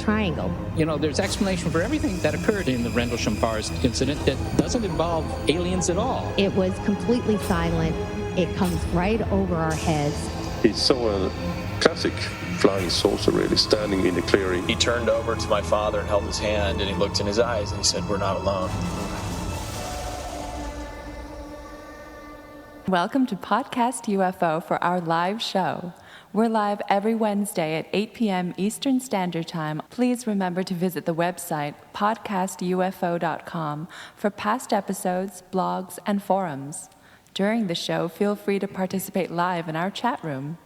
triangle. You know, there's explanation for everything that occurred in the Rendlesham Forest incident that doesn't involve aliens at all. It was completely silent. It comes right over our heads. He saw a classic flying saucer really standing in the clearing. He turned over to my father and held his hand, and he looked in his eyes and he said, "We're not alone." Welcome to Podcast UFO for our live show. We're live every Wednesday at 8 p.m. Eastern Standard Time. Please remember to visit the website podcastufo.com for past episodes, blogs, and forums. During the show, feel free to participate live in our chat room.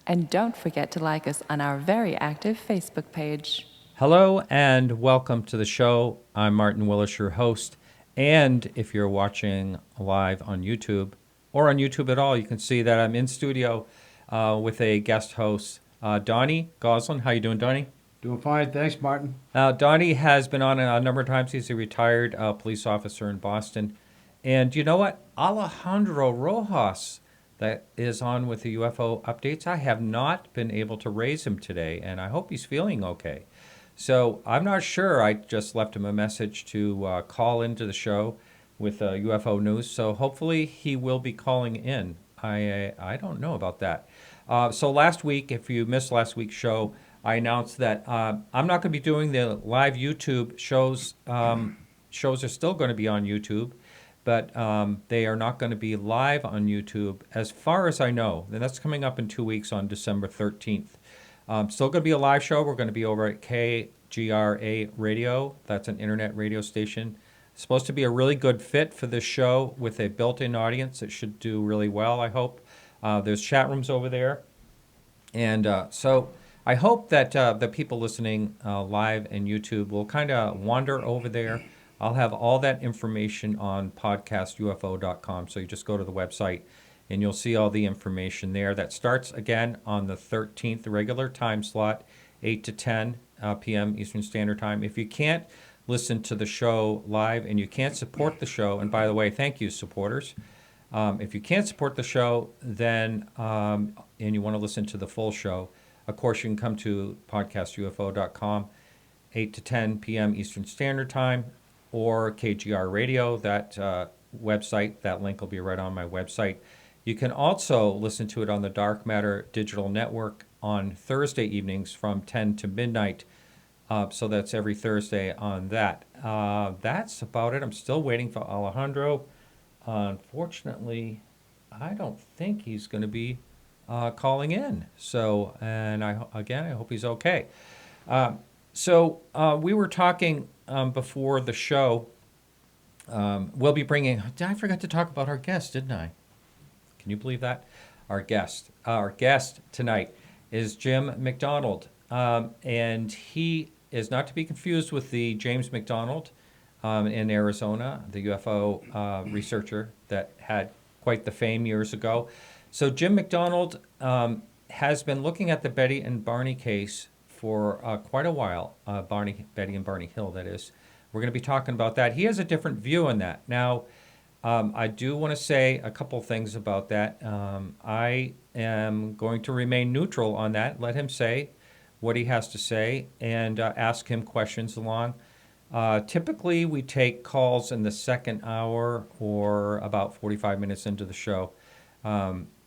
And don't forget to like us on our very active Facebook page. Hello and welcome to the show. I'm Martin Willis, your host. And if you're watching live on YouTube, or on YouTube at all, you can see that I'm in studio with a guest host, Donnie Goslin. How you doing, Donnie? Doing fine, thanks, Martin. Donnie has been on a number of times. He's a retired police officer in Boston. And you know what? Alejandro Rojas, that is on with the UFO updates. I have not been able to raise him today, and I hope he's feeling okay. So I'm not sure. I just left him a message to call into the show with UFO news. So hopefully he will be calling in. I don't know about that. So last week, if you missed last week's show, I announced that I'm not going to be doing the live YouTube shows. Shows are still going to be on YouTube, but they are not going to be live on YouTube as far as I know. And that's coming up in 2 weeks on December 13th. Still going to be a live show. We're going to be over at KGRA Radio. That's an internet radio station. Supposed to be a really good fit for this show with a built-in audience. It should do really well, I hope. There's chat rooms over there. And so I hope that the people listening live and YouTube will kind of wander over there. I'll have all that information on podcastufo.com. So you just go to the website and you'll see all the information there. That starts again on the 13th, the regular time slot, 8 to 10 p.m. Eastern Standard Time. If you can't listen to the show live and you can't support the show, and by the way, thank you, supporters. If you can't support the show, then and you want to listen to the full show, of course, you can come to podcastufo.com, 8 to 10 p.m. Eastern Standard Time, or KGR Radio, that website. That link will be right on my website. You can also listen to it on the Dark Matter Digital Network on Thursday evenings from 10 to midnight. So that's every Thursday on that. That's about it. I'm still waiting for Alejandro. Unfortunately, I don't think he's going to be calling in. So, and I hope he's okay. So we were talking before the show. We'll be bringing. I forgot to talk about our guest, didn't I? Can you believe that? Our guest tonight is Jim MacDonald, and he is not to be confused with the James MacDonald in Arizona, the UFO researcher that had quite the fame years ago. So Jim MacDonald has been looking at the Betty and Barney case for quite a while. Betty and Barney Hill, that is. We're going to be talking about that. He has a different view on that. Now, I do want to say a couple things about that. I am going to remain neutral on that. Let him say what he has to say and ask him questions along. Typically, we take calls in the second hour or about 45 minutes into the show.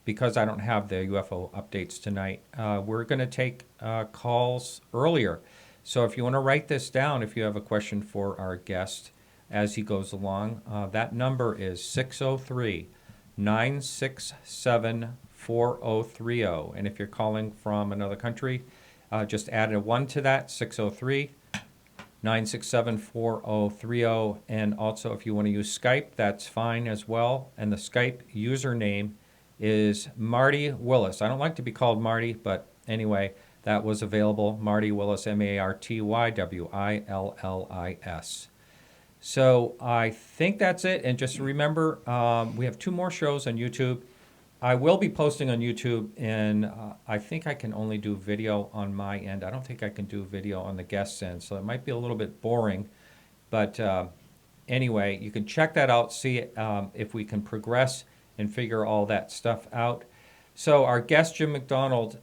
Because I don't have the UFO updates tonight, we're going to take calls earlier. So if you want to write this down, if you have a question for our guest as he goes along, that number is 603-967-4030. And if you're calling from another country, just add a 1 to that, 603-967-4030. And also, if you want to use Skype, that's fine as well. And the Skype username is Marty Willis. I don't like to be called Marty, but anyway, that was available. Marty Willis, MartyWillis. So I think that's it. And just remember, we have 2 more shows on YouTube. I will be posting on YouTube, and I think I can only do video on my end. I don't think I can do video on the guest's end, so it might be a little bit boring. But anyway, you can check that out, see if we can progress and figure all that stuff out. So our guest, Jim MacDonald,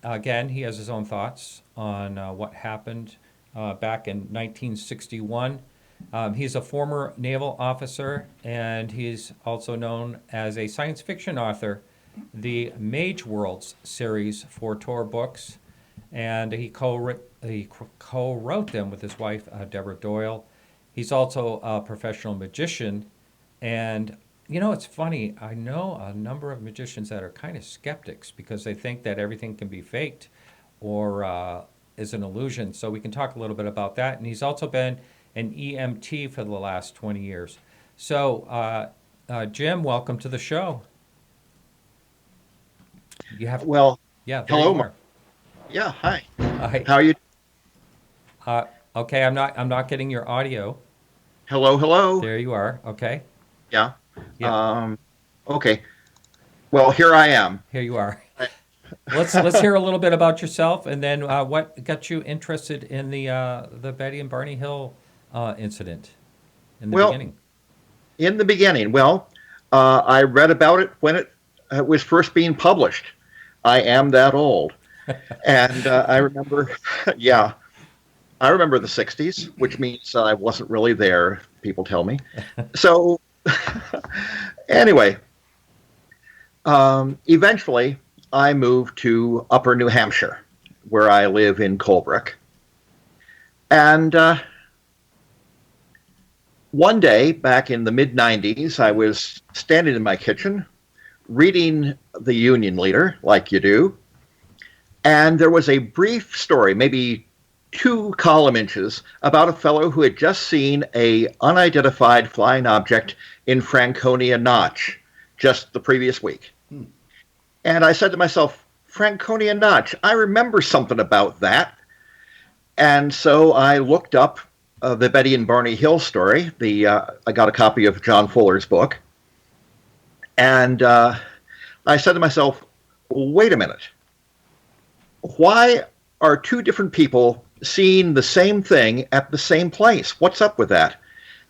again, he has his own thoughts on what happened back in 1961. He's a former naval officer, and he's also known as a science fiction author. The Mageworlds series for Tor Books, and he co-wrote them with his wife, Debra Doyle. He's also a professional magician, and it's funny. I know a number of magicians that are kind of skeptics because they think that everything can be faked or is an illusion. So we can talk a little bit about that. And he's also been an EMT for the last 20 years. So, Jim, welcome to the show. Well, yeah. Hello, Mark. Yeah, hi. Hi. How are you? Okay, I'm not getting your audio. Hello. There you are. Okay. Yeah. Yeah. Okay. Well, here I am. Here you are. Let's hear a little bit about yourself, and then what got you interested in the Betty and Barney Hill incident in the beginning. In the beginning, I read about it when it was first being published. I am that old, and I remember, I remember the '60s, which means I wasn't really there. People tell me. So, anyway, eventually, I moved to Upper New Hampshire, where I live in Colebrook. And one day, back in the mid-'90s, I was standing in my kitchen, reading the Union Leader, like you do, and there was a brief story, maybe 2 column inches, about a fellow who had just seen a unidentified flying object in Franconia Notch just the previous week. And I said to myself, Franconia Notch, I remember something about that. And so I looked up the Betty and Barney Hill story. I got a copy of John Fuller's book. And I said to myself, wait a minute. Why are 2 different people seeing the same thing at the same place? What's up with that?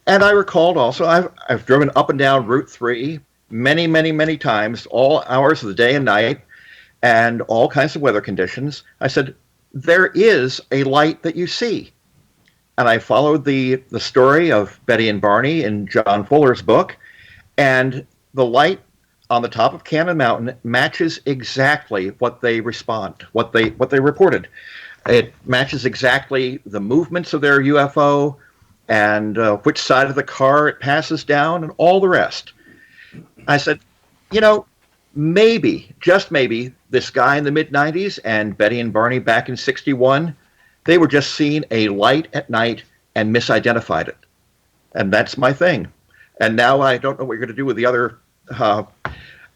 And I recalled also, I've driven up and down Route 3 many, many, many times, all hours of the day and night, and all kinds of weather conditions. I said, there is a light that you see. And I followed the story of Betty and Barney in John Fuller's book, and the light on the top of Cannon Mountain matches exactly what they what they reported. It matches exactly the movements of their UFO and which side of the car it passes down and all the rest. I said, maybe, just maybe, this guy in the mid-'90s and Betty and Barney back in '61, they were just seeing a light at night and misidentified it. And that's my thing. And now I don't know what you're going to do with the other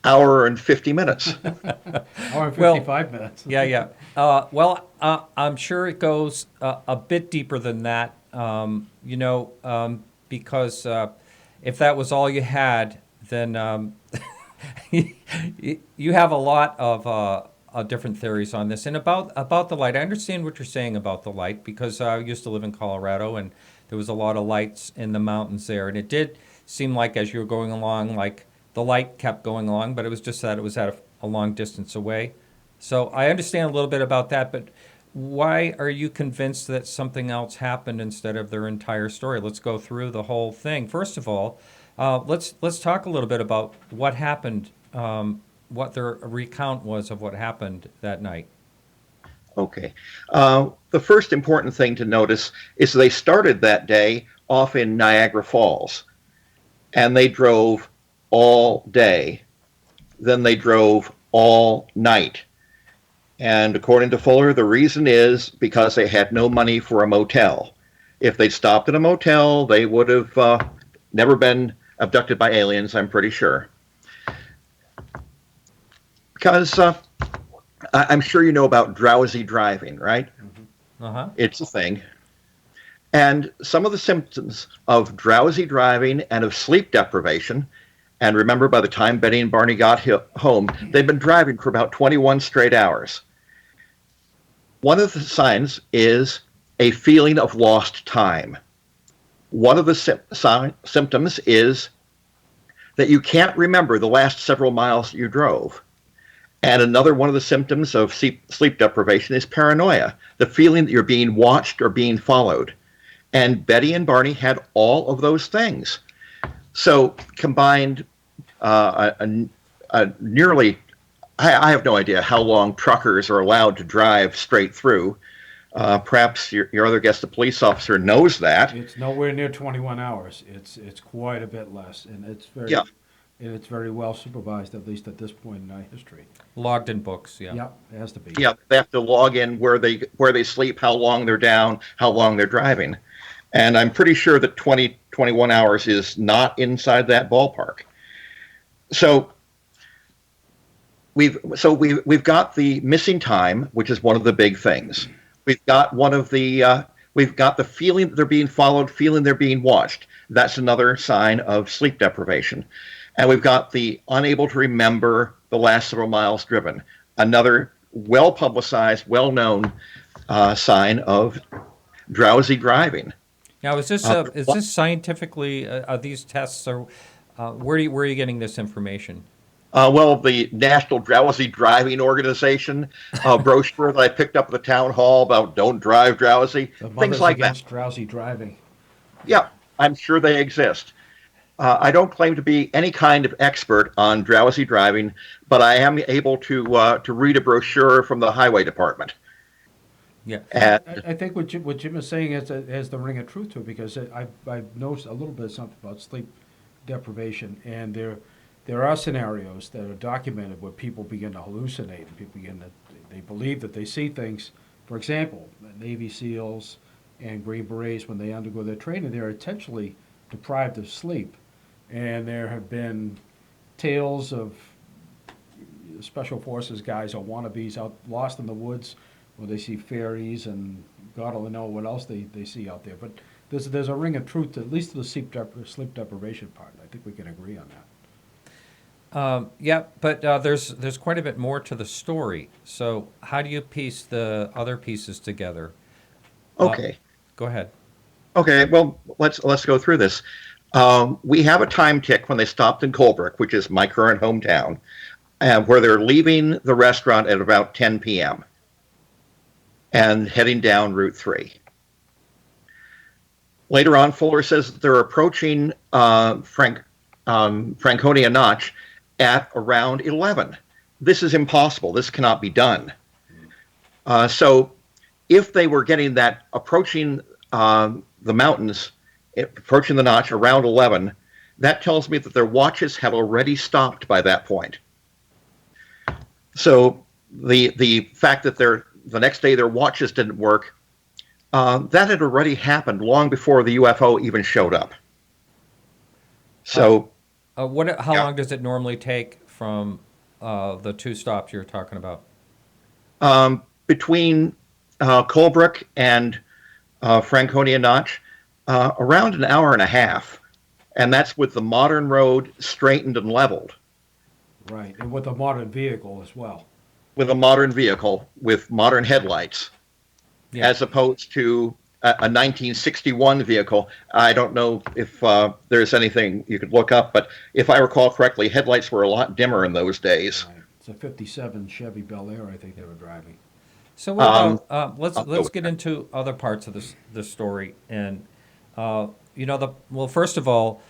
hour and 50 minutes. Hour and 55 minutes. Yeah. I'm sure it goes a bit deeper than that, because if that was all you had, then you have a lot of different theories on this. And about the light, I understand what you're saying about the light, because I used to live in Colorado, and there was a lot of lights in the mountains there. And it did seem like as you were going along, like the light kept going along, but it was just that it was at a long distance away. So I understand a little bit about that, but why are you convinced that something else happened instead of their entire story? Let's go through the whole thing. First of all, let's talk a little bit about what happened, what their recount was of what happened that night. Okay. The first important thing to notice is they started that day off in Niagara Falls, and they drove all day. Then they drove all night. And according to Fuller, the reason is because they had no money for a motel. If they'd stopped at a motel, they would have never been abducted by aliens, I'm pretty sure. Because I'm sure you know about drowsy driving, right? Uh-huh. It's a thing. And some of the symptoms of drowsy driving and of sleep deprivation, and remember, by the time Betty and Barney got home, they'd been driving for about 21 straight hours. One of the signs is a feeling of lost time. One of the symptoms is that you can't remember the last several miles you drove. And another one of the symptoms of sleep deprivation is paranoia, the feeling that you're being watched or being followed. And Betty and Barney had all of those things. So combined, nearly, I have no idea how long truckers are allowed to drive straight through. Perhaps your other guest, the police officer, knows that. It's nowhere near 21 hours. It's quite a bit less, and it's very and it's very well supervised, at least at this point in our history. Logged in books, yeah. Yeah, it has to be. Yeah, they have to log in where they sleep, how long they're down, how long they're driving. And I'm pretty sure that 21 hours is not inside that ballpark. So we've got the missing time, which is one of the big things. We've got we've got the feeling that they're being followed, feeling they're being watched. That's another sign of sleep deprivation. And we've got the unable to remember the last several miles driven. Another well-publicized, well-known sign of drowsy driving. Now, is this scientifically, these tests, are, where are you getting this information? Well, the National Drowsy Driving Organization brochure that I picked up at the town hall about don't drive drowsy, things like that. Drowsy driving. Yeah, I'm sure they exist. I don't claim to be any kind of expert on drowsy driving, but I am able to read a brochure from the highway department. Yeah, I think what Jim is saying has the ring of truth to it, because I've noticed a little bit of something about sleep deprivation, and there are scenarios that are documented where people begin to hallucinate, and they believe that they see things. For example, Navy SEALs and Green Berets, when they undergo their training, they're intentionally deprived of sleep. And there have been tales of special forces guys or wannabes out lost in the woods where they see fairies and God only know what else they see out there. But there's a ring of truth, at least to the sleep deprivation part. I think we can agree on that. Yeah, but there's quite a bit more to the story. So how do you piece the other pieces together? Okay. Go ahead. Okay, well, let's go through this. We have a time tick when they stopped in Colebrook, which is my current hometown, where they're leaving the restaurant at about 10 p.m. and heading down Route 3. Later on, Fuller says that they're approaching Franconia Notch at around 11. This is impossible. This cannot be done. So if they were getting that approaching the mountains, approaching the notch around 11, that tells me that their watches had already stopped by that point. So the fact that the next day their watches didn't work, that had already happened long before the UFO even showed up. So, how long does it normally take from the two stops you're talking about? Between Colebrook and Franconia Notch, around an hour and a half, and that's with the modern road straightened and leveled. Right, and with a modern vehicle as well. With a modern vehicle with modern headlights, as opposed to a 1961 vehicle. I don't know if there's anything you could look up, but if I recall correctly, headlights were a lot dimmer in those days. Right. It's a 57 Chevy Bel Air, I think they were driving. So let's get into other parts of this story. And first of all,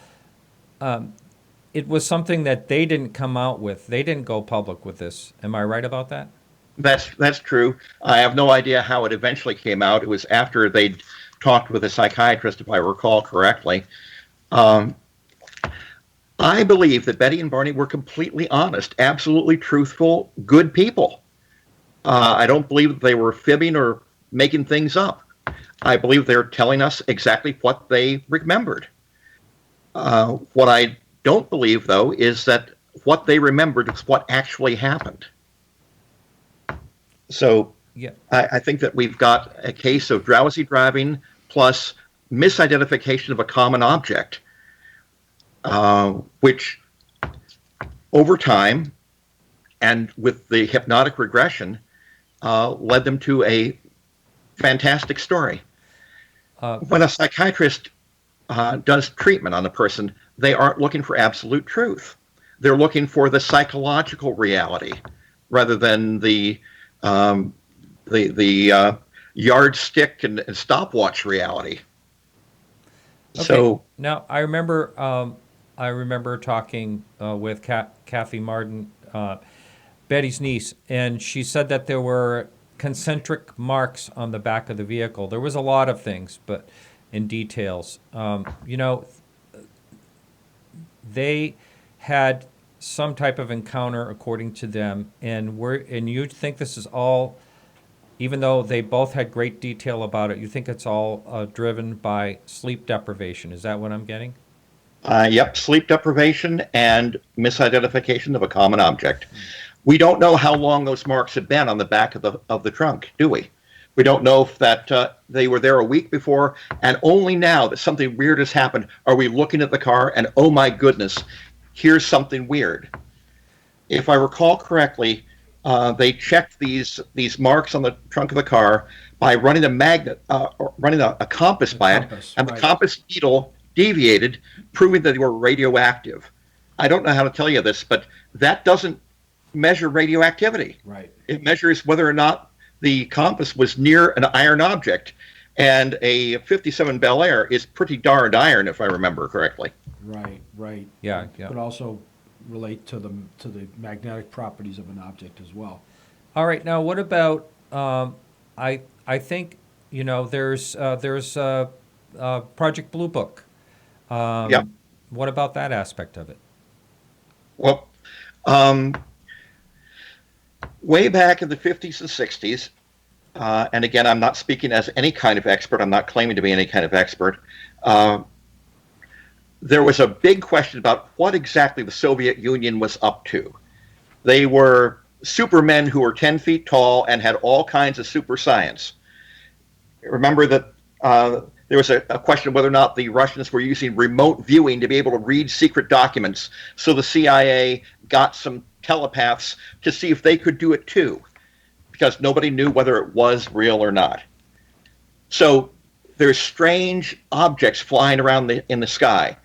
it was something that they didn't come out with. They didn't go public with this. Am I right about that? That's true. I have no idea how it eventually came out. It was after they'd talked with a psychiatrist, if I recall correctly. I believe that Betty and Barney were completely honest, absolutely truthful, good people. I don't believe that they were fibbing or making things up. I believe they're telling us exactly what they remembered. What I don't believe, though, is that what they remembered is what actually happened. So I think that we've got a case of drowsy driving plus misidentification of a common object, which over time and with the hypnotic regression led them to a fantastic story. When a psychiatrist does treatment on a person, they aren't looking for absolute truth. They're looking for the psychological reality rather than the yardstick and stopwatch reality. Okay. So now I remember talking with Kathy Martin, Betty's niece, and she said that there were concentric marks on the back of the vehicle. There was a lot of things, but in details, they had some type of encounter, according to them, and you think this is all, even though they both had great detail about it, you think it's all driven by sleep deprivation. Is that what I'm getting? Yep, sleep deprivation and misidentification of a common object. We don't know how long those marks had been on the back of the trunk, do we? We don't know if that they were there a week before, and only now that something weird has happened are we looking at the car and, oh my goodness, here's something weird. If I recall correctly, they checked these marks on the trunk of the car by running a magnet, running a compass by it, and the compass needle deviated, proving that they were radioactive. I don't know how to tell you this, but that doesn't measure radioactivity. Right. It measures whether or not the compass was near an iron object, and a 57 Bel Air is pretty darned iron, if I remember correctly. Right. Yeah. But also relate to the magnetic properties of an object as well. All right. Now, what about? I think there's Project Blue Book. Yep. What about that aspect of it? Well, way back in the 50s and 60s, and again, I'm not speaking as any kind of expert. I'm not claiming to be any kind of expert. There was a big question about what exactly the Soviet Union was up to. They were supermen who were 10 feet tall and had all kinds of super science. Remember that there was a question whether or not the Russians were using remote viewing to be able to read secret documents. So the CIA got some telepaths to see if they could do it too, because nobody knew whether it was real or not. So there's strange objects flying around in the sky.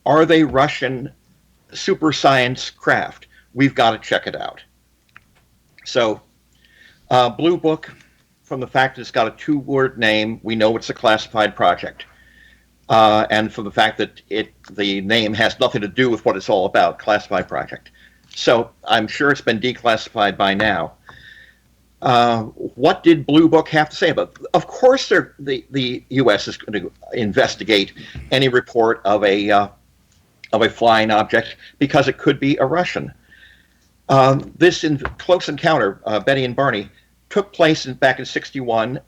Are they Russian super science craft? We've got to check it out. So Blue Book, from the fact that it's got a two-word name, we know it's a classified project. And from the fact that the name has nothing to do with what it's all about, classified project. So I'm sure it's been declassified by now. What did Blue Book have to say about it? Of course, the U.S. is going to investigate any report of a flying object because it could be a Russian. This close encounter, Betty and Barney, took place back in '61.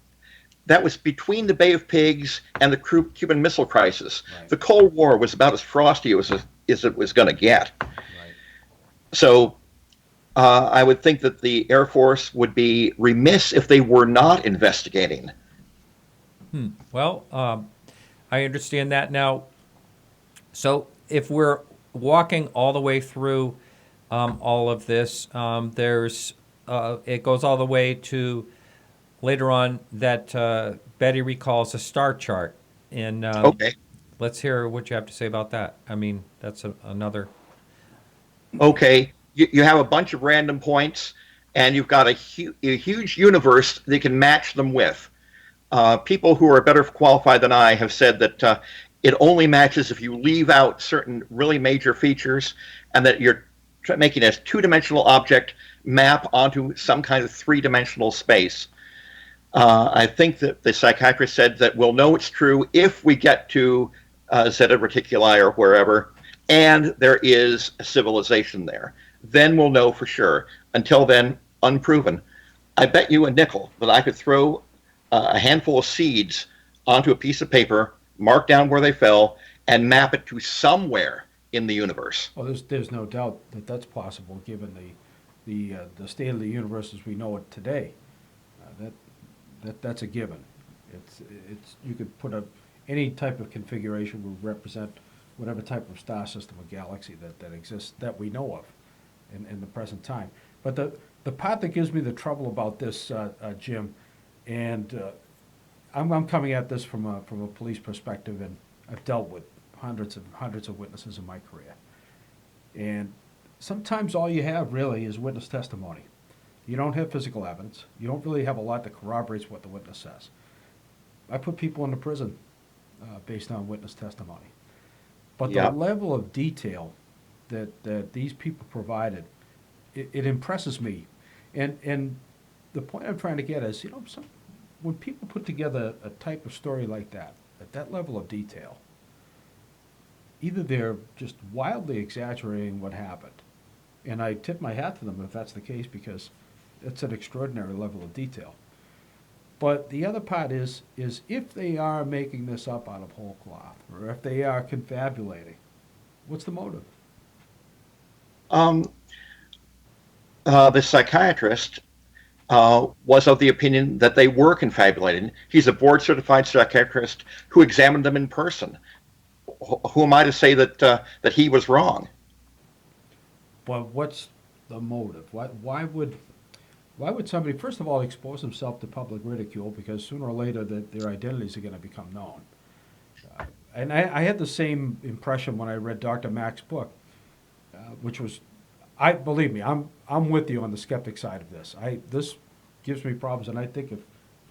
That was between the Bay of Pigs and the Cuban Missile Crisis. Right. The Cold War was about as frosty as it was going to get. Right. So I would think that the Air Force would be remiss if they were not investigating. Well, I understand that now. So if we're walking all the way through all of this, it goes all the way to later on that Betty recalls a star chart. And okay. Let's hear what you have to say about that. I mean, that's another. Okay. You have a bunch of random points, and you've got a huge universe that you can match them with. People who are better qualified than I have said that it only matches if you leave out certain really major features, and that you're making a two-dimensional object map onto some kind of three-dimensional space. I think that the psychiatrist said that we'll know it's true if we get to Zeta Reticuli or wherever, and there is a civilization there. Then we'll know for sure. Until then, unproven. I bet you a nickel that I could throw a handful of seeds onto a piece of paper, mark down where they fell, and map it to somewhere in the universe. Well, there's no doubt that that's possible given the state of the universe as we know it today. That's a given. It's you could put any type of configuration would represent whatever type of star system or galaxy that exists that we know of in the present time. But the part that gives me the trouble about this, Jim, and I'm coming at this from a police perspective, and I've dealt with hundreds of witnesses in my career. And sometimes all you have really is witness testimony. You don't have physical evidence. You don't really have a lot that corroborates what the witness says. I put people into prison based on witness testimony. But the level of detail that these people provided, it impresses me. And the point I'm trying to get is, when people put together a type of story like that, at that level of detail, either they're just wildly exaggerating what happened, and I tip my hat to them if that's the case, because it's an extraordinary level of detail. But the other part is if they are making this up out of whole cloth, or if they are confabulating, what's the motive? The psychiatrist was of the opinion that they were confabulating. He's a board-certified psychiatrist who examined them in person. Who am I to say that he was wrong? But what's the motive? Why would somebody, first of all, expose himself to public ridicule, because sooner or later their identities are going to become known? And I had the same impression when I read Dr. Mack's book, which was, believe me, I'm with you on the skeptic side of this. This gives me problems, and I think, if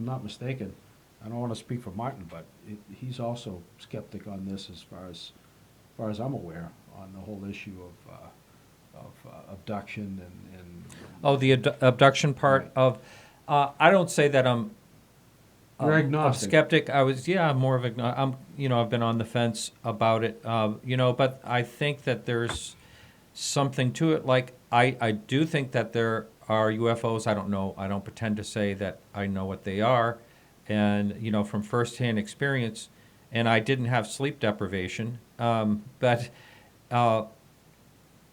I'm not mistaken, I don't want to speak for Martin, but he's also skeptic on this as far as I'm aware, on the whole issue of abduction and the abduction part of. I don't say that I'm. You're I'm agnostic. skeptic. I'm more of I've been on the fence about it. But I think that there's something to it. Like I do think that there are UFOs. I don't know. I don't pretend to say that I know what they are, and from firsthand experience. And I didn't have sleep deprivation, but.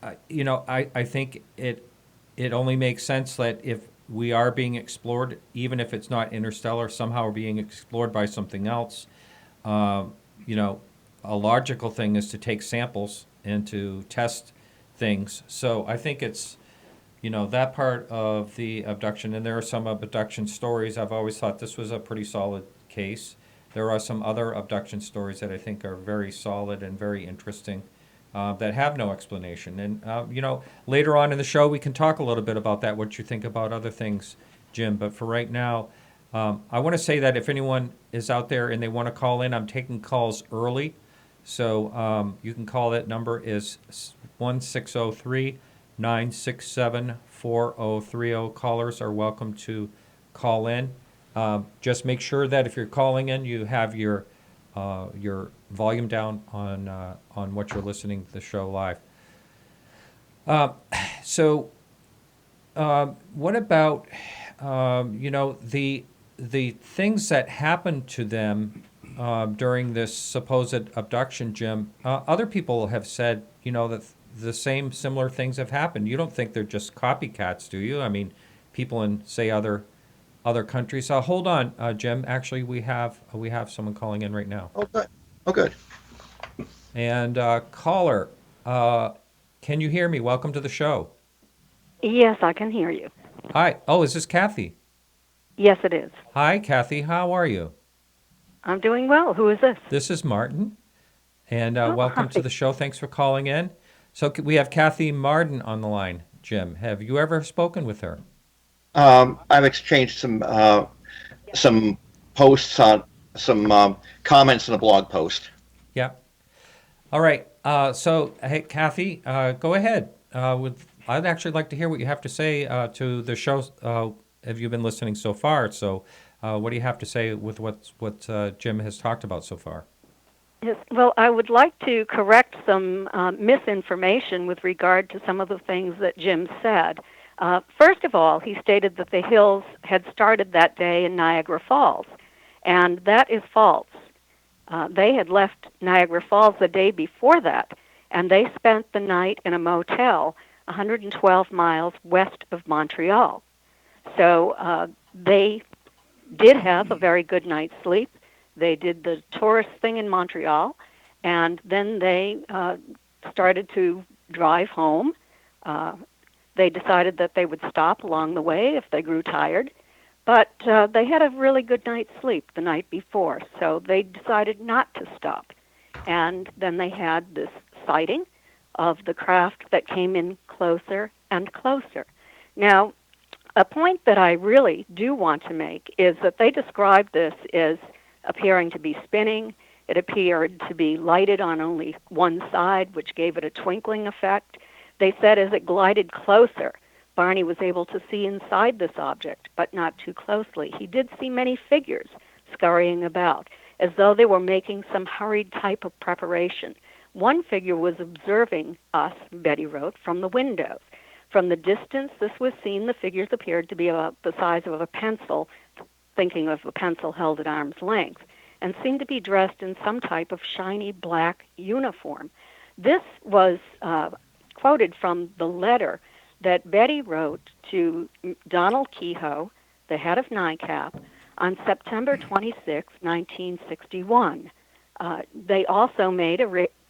I think it only makes sense that if we are being explored, even if it's not interstellar, somehow we're being explored by something else. A logical thing is to take samples and to test things. So I think it's, that part of the abduction, and there are some abduction stories. I've always thought this was a pretty solid case. There are some other abduction stories that I think are very solid and very interesting. That have no explanation. And, later on in the show, we can talk a little bit about that, what you think about other things, Jim. But for right now, I want to say that if anyone is out there and they want to call in, I'm taking calls early. So you can call. That number is 1-603-967-4030. Callers are welcome to call in. Just make sure that if you're calling in, you have your volume down on what you're listening to the show live. What about the things that happened to them during this supposed abduction, Jim? Other people have said that the similar things have happened. You don't think they're just copycats, do you? I mean, people in, say, other countries. Hold on, Jim. Actually, we have someone calling in right now. Oh, good. And caller, can you hear me? Welcome to the show. Yes, I can hear you. Hi. Oh, is this Kathy? Yes, it is. Hi, Kathy. How are you? I'm doing well. Who is this? This is Martin. And welcome to the show. Thanks for calling in. So we have Kathy Martin on the line. Jim, have you ever spoken with her? I've exchanged some posts on some comments in a blog post. Yeah. All right. So, hey, Kathy, go ahead. I'd actually like to hear what you have to say to the show. Have you been listening so far? So, what do you have to say with what Jim has talked about so far? Yes. Well, I would like to correct some misinformation with regard to some of the things that Jim said. First of all, he stated that the Hills had started that day in Niagara Falls, and that is false. They had left Niagara Falls the day before that, and they spent the night in a motel 112 miles west of Montreal. So they did have a very good night's sleep. They did the tourist thing in Montreal, and then they started to drive home. They decided that they would stop along the way if they grew tired, but they had a really good night's sleep the night before, so they decided not to stop. And then they had this sighting of the craft that came in closer and closer. Now, A point that I really do want to make is that they described this as appearing to be spinning. It appeared to be lighted on only one side, which gave it a twinkling effect. They said as it glided closer, Barney was able to see inside this object, but not too closely. He did see many figures scurrying about, as though they were making some hurried type of preparation. One figure was observing us, Betty wrote, from the windows. From the distance this was seen, the figures appeared to be about the size of a pencil, thinking of a pencil held at arm's length, and seemed to be dressed in some type of shiny black uniform. This was quoted from the letter that Betty wrote to Donald Kehoe, the head of NICAP, on September 26, 1961. They also made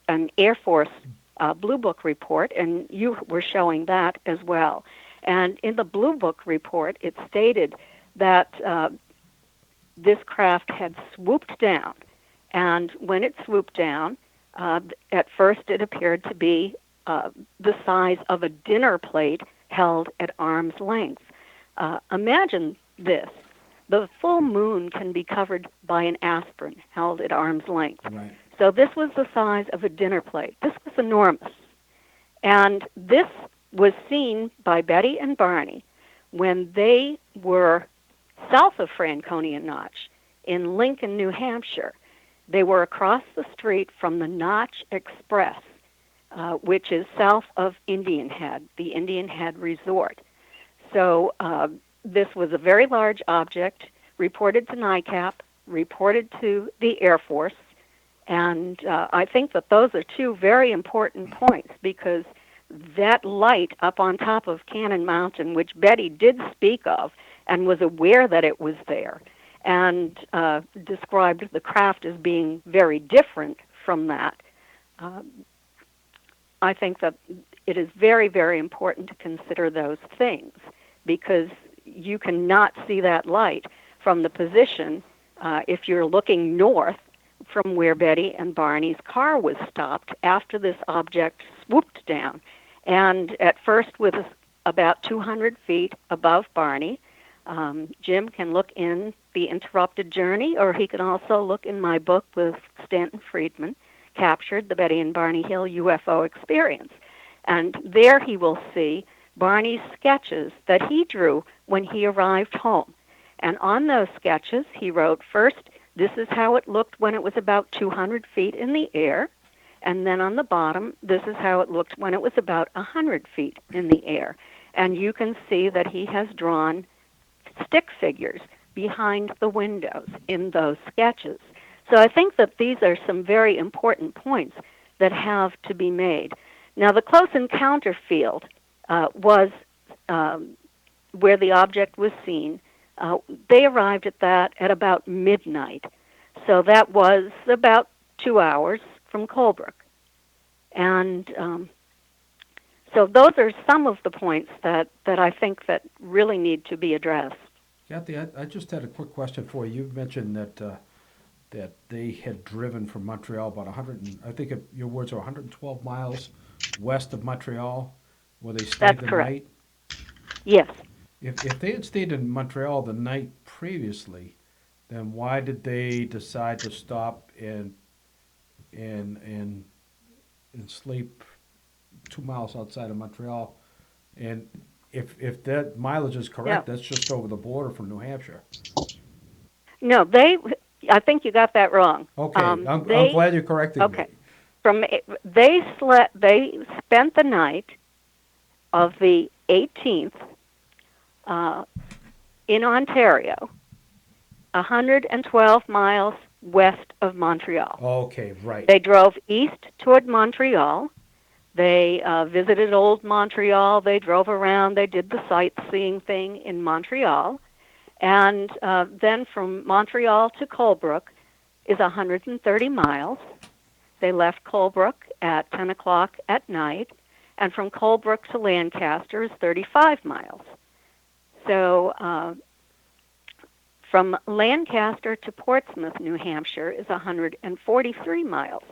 an Air Force Blue Book report, and you were showing that as well. And in the Blue Book report, it stated that this craft had swooped down. And when it swooped down, at first it appeared to be the size of a dinner plate held at arm's length. Imagine this. The full moon can be covered by an aspirin held at arm's length. Right. So this was the size of a dinner plate. This was enormous. And this was seen by Betty and Barney when they were south of Franconia Notch in Lincoln, New Hampshire. They were across the street from the Notch Express, which is south of Indian Head, the Indian Head Resort. So this was a very large object, reported to NICAP, reported to the Air Force, and I think that those are two very important points, because that light up on top of Cannon Mountain, which Betty did speak of and was aware that it was there, and described the craft as being very different from that, I think that it is very, very important to consider those things, because you cannot see that light from the position if you're looking north from where Betty and Barney's car was stopped after this object swooped down. And at first was about 200 feet above Barney. Jim can look in The Interrupted Journey, or he can also look in my book with Stanton Friedman, Captured, the Betty and Barney Hill UFO Experience. And there he will see Barney's sketches that he drew when he arrived home. And on those sketches, he wrote, first, this is how it looked when it was about 200 feet in the air. And then on the bottom, this is how it looked when it was about 100 feet in the air. And you can see that he has drawn stick figures behind the windows in those sketches. So I think that these are some very important points that have to be made. Now, the close encounter field was where the object was seen. They arrived at that at about midnight. So that was about 2 hours from Colebrook. And so those are some of the points that I think that really need to be addressed. Kathy, I just had a quick question for you. You mentioned that that they had driven from Montreal about 100, I think your words are 112 miles west of Montreal, where they stayed the night? Yes. If they had stayed in Montreal the night previously, then why did they decide to stop and sleep 2 miles outside of Montreal? And if that mileage is correct, that's just over the border from New Hampshire. No, I think you got that wrong. Okay, I'm glad you corrected me. They spent the night of the 18th in Ontario, 112 miles west of Montreal. Okay, right. They drove east toward Montreal. They visited Old Montreal. They drove around. They did the sightseeing thing in Montreal. And then from Montreal to Colebrook is 130 miles. They left Colebrook at 10 o'clock at night. And from Colebrook to Lancaster is 35 miles. So from Lancaster to Portsmouth, New Hampshire is 143 miles.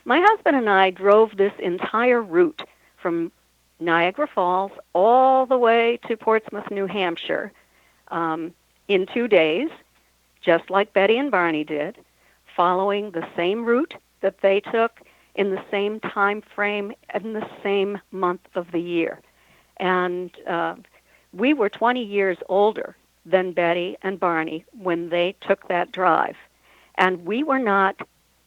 My husband and I drove this entire route from Niagara Falls all the way to Portsmouth, New Hampshire, in 2 days, just like Betty and Barney did, following the same route that they took in the same time frame and the same month of the year. And we were 20 years older than Betty and Barney when they took that drive. And we were not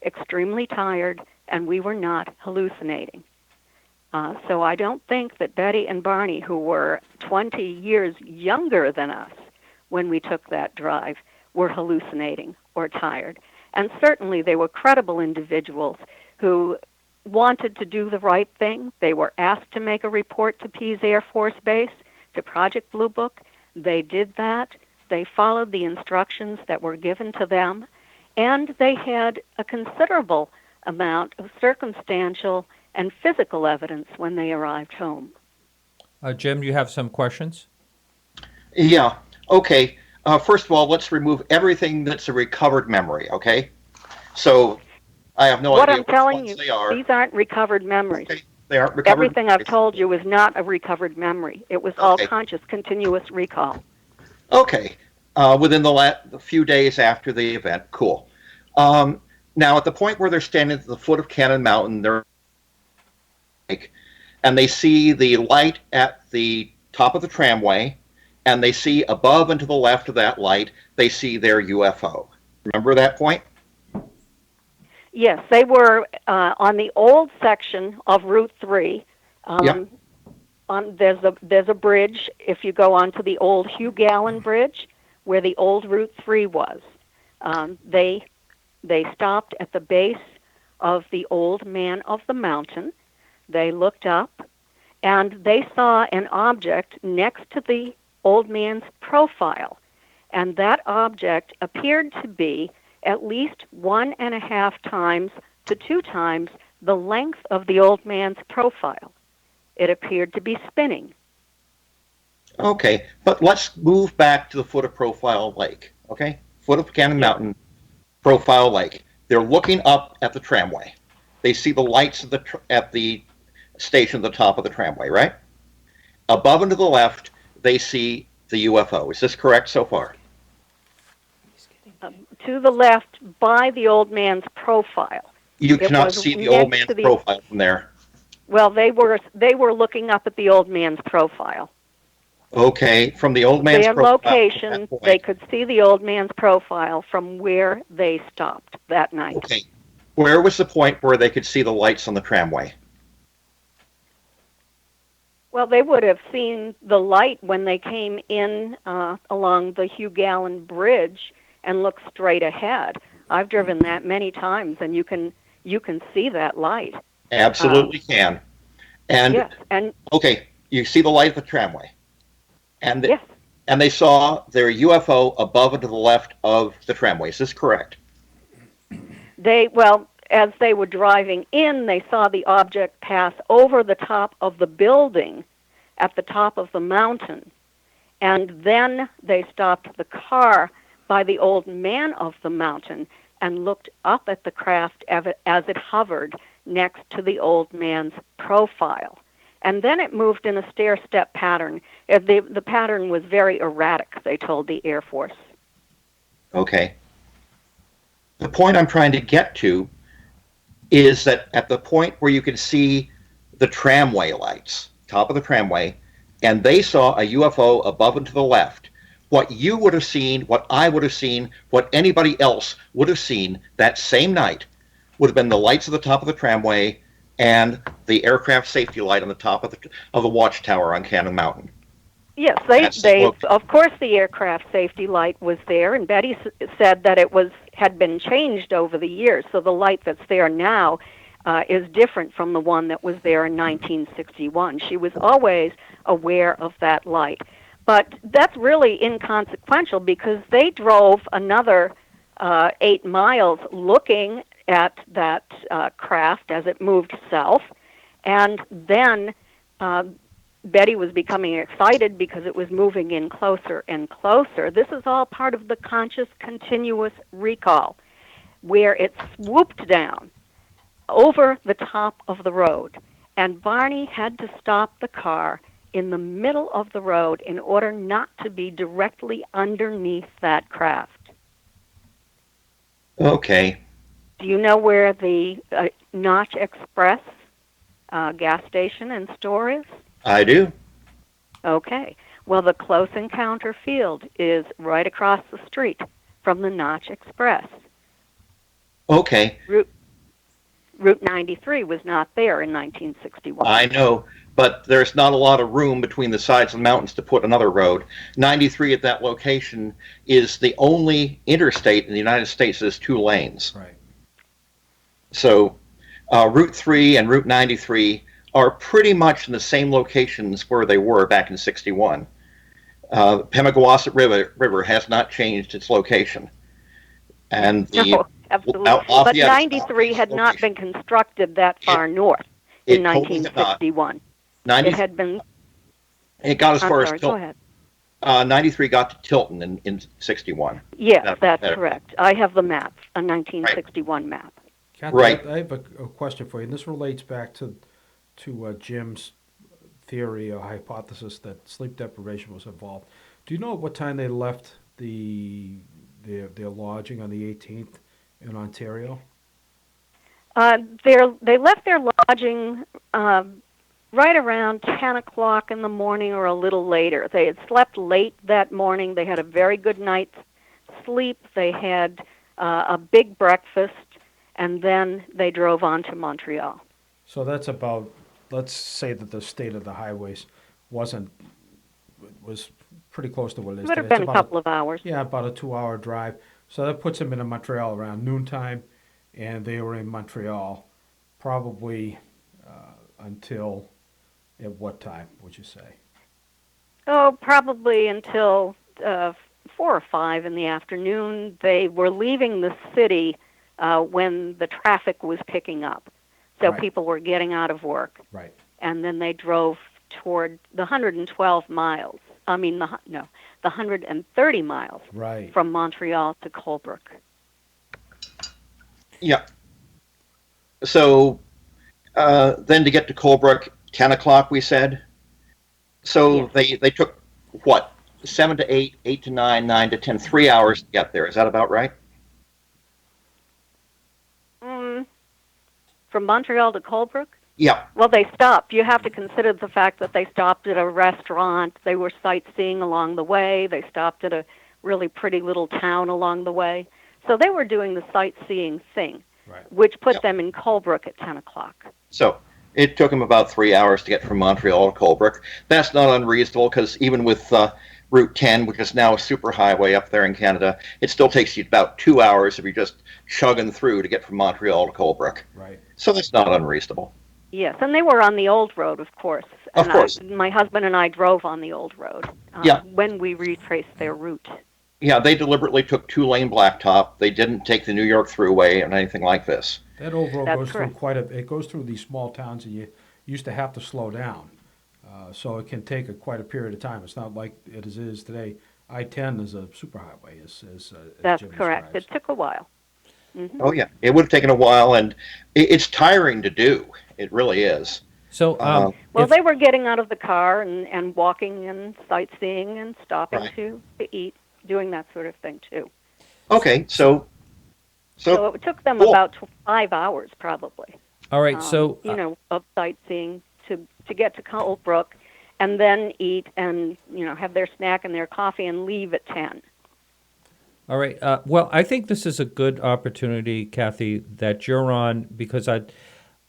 extremely tired, and we were not hallucinating. So I don't think that Betty and Barney, who were 20 years younger than us when we took that drive, were hallucinating or tired. And certainly they were credible individuals who wanted to do the right thing. They were asked to make a report to Pease Air Force Base, to Project Blue Book. They did that. They followed the instructions that were given to them, and they had a considerable amount of circumstantial and physical evidence when they arrived home. Jim, you have some questions? Yeah. Okay. First of all, let's remove everything that's a recovered memory, okay? So I have no What idea I'm telling which you, ones they are. these aren't recovered memories. Okay. They aren't recovered Everything memories. I've told you is not a recovered memory. It was all Okay. conscious, continuous recall. Okay. Within the few days after the event, cool. Now, at the point where they're standing at the foot of Cannon Mountain, and they see the light at the top of the tramway, and they see above and to the left of that light, they see their UFO. Remember that point? Yes, they were on the old section of Route 3. Yep. There's a bridge, if you go onto the old Hugh Gallen Bridge, where the old Route 3 was. They stopped at the base of the Old Man of the Mountain. They looked up, and they saw an object next to the old man's profile. And that object appeared to be at least 1.5 times to 2 times the length of the old man's profile. It appeared to be spinning. Okay, but let's move back to the foot of Profile Lake, okay? Foot of Cannon Mountain, Profile Lake. They're looking up at the tramway. They see the lights at the station at the top of the tramway, right? Above and to the left, they see the UFO. Is this correct so far? To the left, by the old man's profile. You cannot see the old man's profile from there. Well, they were looking up at the old man's profile. Okay, from the old man's profile. Their location, they could see the old man's profile from where they stopped that night. Okay. Where was the point where they could see the lights on the tramway? Well, they would have seen the light when they came in along the Hugh Gallen Bridge and looked straight ahead. I've driven that many times, and you can see that light. Absolutely can. And yes, and okay, you see the light of the tramway, and yes, and they saw their UFO above and to the left of the tramway. Is this correct? As they were driving in, they saw the object pass over the top of the building at the top of the mountain, and then they stopped the car by the Old Man of the Mountain and looked up at the craft as it hovered next to the old man's profile. And then it moved in a stair-step pattern. The pattern was very erratic, they told the Air Force. Okay. The point I'm trying to get to is that at the point where you could see the tramway lights, top of the tramway, and they saw a UFO above and to the left, what you would have seen, what I would have seen, what anybody else would have seen that same night would have been the lights at the top of the tramway and the aircraft safety light on the top of the watchtower on Cannon Mountain. Yes, of course the aircraft safety light was there, and Betty said that had been changed over the years, so the light that's there now is different from the one that was there in 1961. She was always aware of that light. But that's really inconsequential because they drove another 8 miles looking at that craft as it moved south, and then Betty was becoming excited because it was moving in closer and closer. This is all part of the conscious continuous recall, where it swooped down over the top of the road And Barney had to stop the car in the middle of the road in order not to be directly underneath that craft. Okay. Do you know where the Notch Express gas station and store is? I do. Okay. Well, the Close Encounter Field is right across the street from the Notch Express. Okay. Route 93 was not there in 1961. I know, but there's not a lot of room between the sides of the mountains to put another road. 93 at that location is the only interstate in the United States that has 2 lanes. Right. So Route 3 and Route 93 are pretty much in the same locations where they were back in 61. Pemigewasset River has not changed its location. And no, absolutely. But 93 had not been constructed that far north in 1961. It had been. It got as far as Tilton. Go ahead. 93 got to Tilton in 61. Yes, that's correct. I have the map, a 1961 map. Kathy, right. I have a question for you, and this relates back to Jim's theory or hypothesis that sleep deprivation was involved. Do you know at what time they left their lodging on the 18th in Ontario? They left their lodging right around 10 o'clock in the morning or a little later. They had slept late that morning. They had a very good night's sleep. They had a big breakfast, and then they drove on to Montreal. So that's about, let's say that the state of the highways was pretty close to what it is. It would have been a couple of hours. Yeah, about a 2-hour drive. So that puts them in Montreal around noontime, and they were in Montreal probably until, at what time would you say? Oh, probably until 4 or 5 in the afternoon. They were leaving the city when the traffic was picking up. So Right. people were getting out of work. Right. And then they drove toward the 112 miles. I mean, the 130 miles Right. from Montreal to Colebrook. Yeah. So then to get to Colebrook, 10 o'clock, we said. So Yes. they took, what, 7 to 8, 8 to 9, 9 to 10, 3 hours to get there. Is that about right? From Montreal to Colebrook? Yeah. Well, they stopped. You have to consider the fact that they stopped at a restaurant. They were sightseeing along the way. They stopped at a really pretty little town along the way. So they were doing the sightseeing thing, Right. which put them in Colebrook at 10 o'clock. So it took them about 3 hours to get from Montreal to Colebrook. That's not unreasonable because even with Route 10, which is now a superhighway up there in Canada, it still takes you about 2 hours if you're just chugging through to get from Montreal to Colebrook. Right. So that's not unreasonable. Yes, and they were on the old road, of course. Of course. My husband and I drove on the old road when we retraced their route. Yeah, they deliberately took 2-lane blacktop. They didn't take the New York Thruway or anything like this. That old road That's goes correct. through it goes through these small towns and you used to have to slow down. So it can take quite a period of time. It's not like it is today. I-10 is a superhighway, as That's Jim correct. describes. It took a while. Mm-hmm. Oh, yeah. It would have taken a while, and it's tiring to do. It really is. So, Well, they were getting out of the car and walking and sightseeing and stopping Right. to eat, doing that sort of thing, too. Okay, so So it took them cool. about 5 hours, probably. all right. So, Of sightseeing to get to Colebrook, and then eat and have their snack and their coffee and leave at 10. all right. Well, I think this is a good opportunity, Kathy, that you're on, because I'd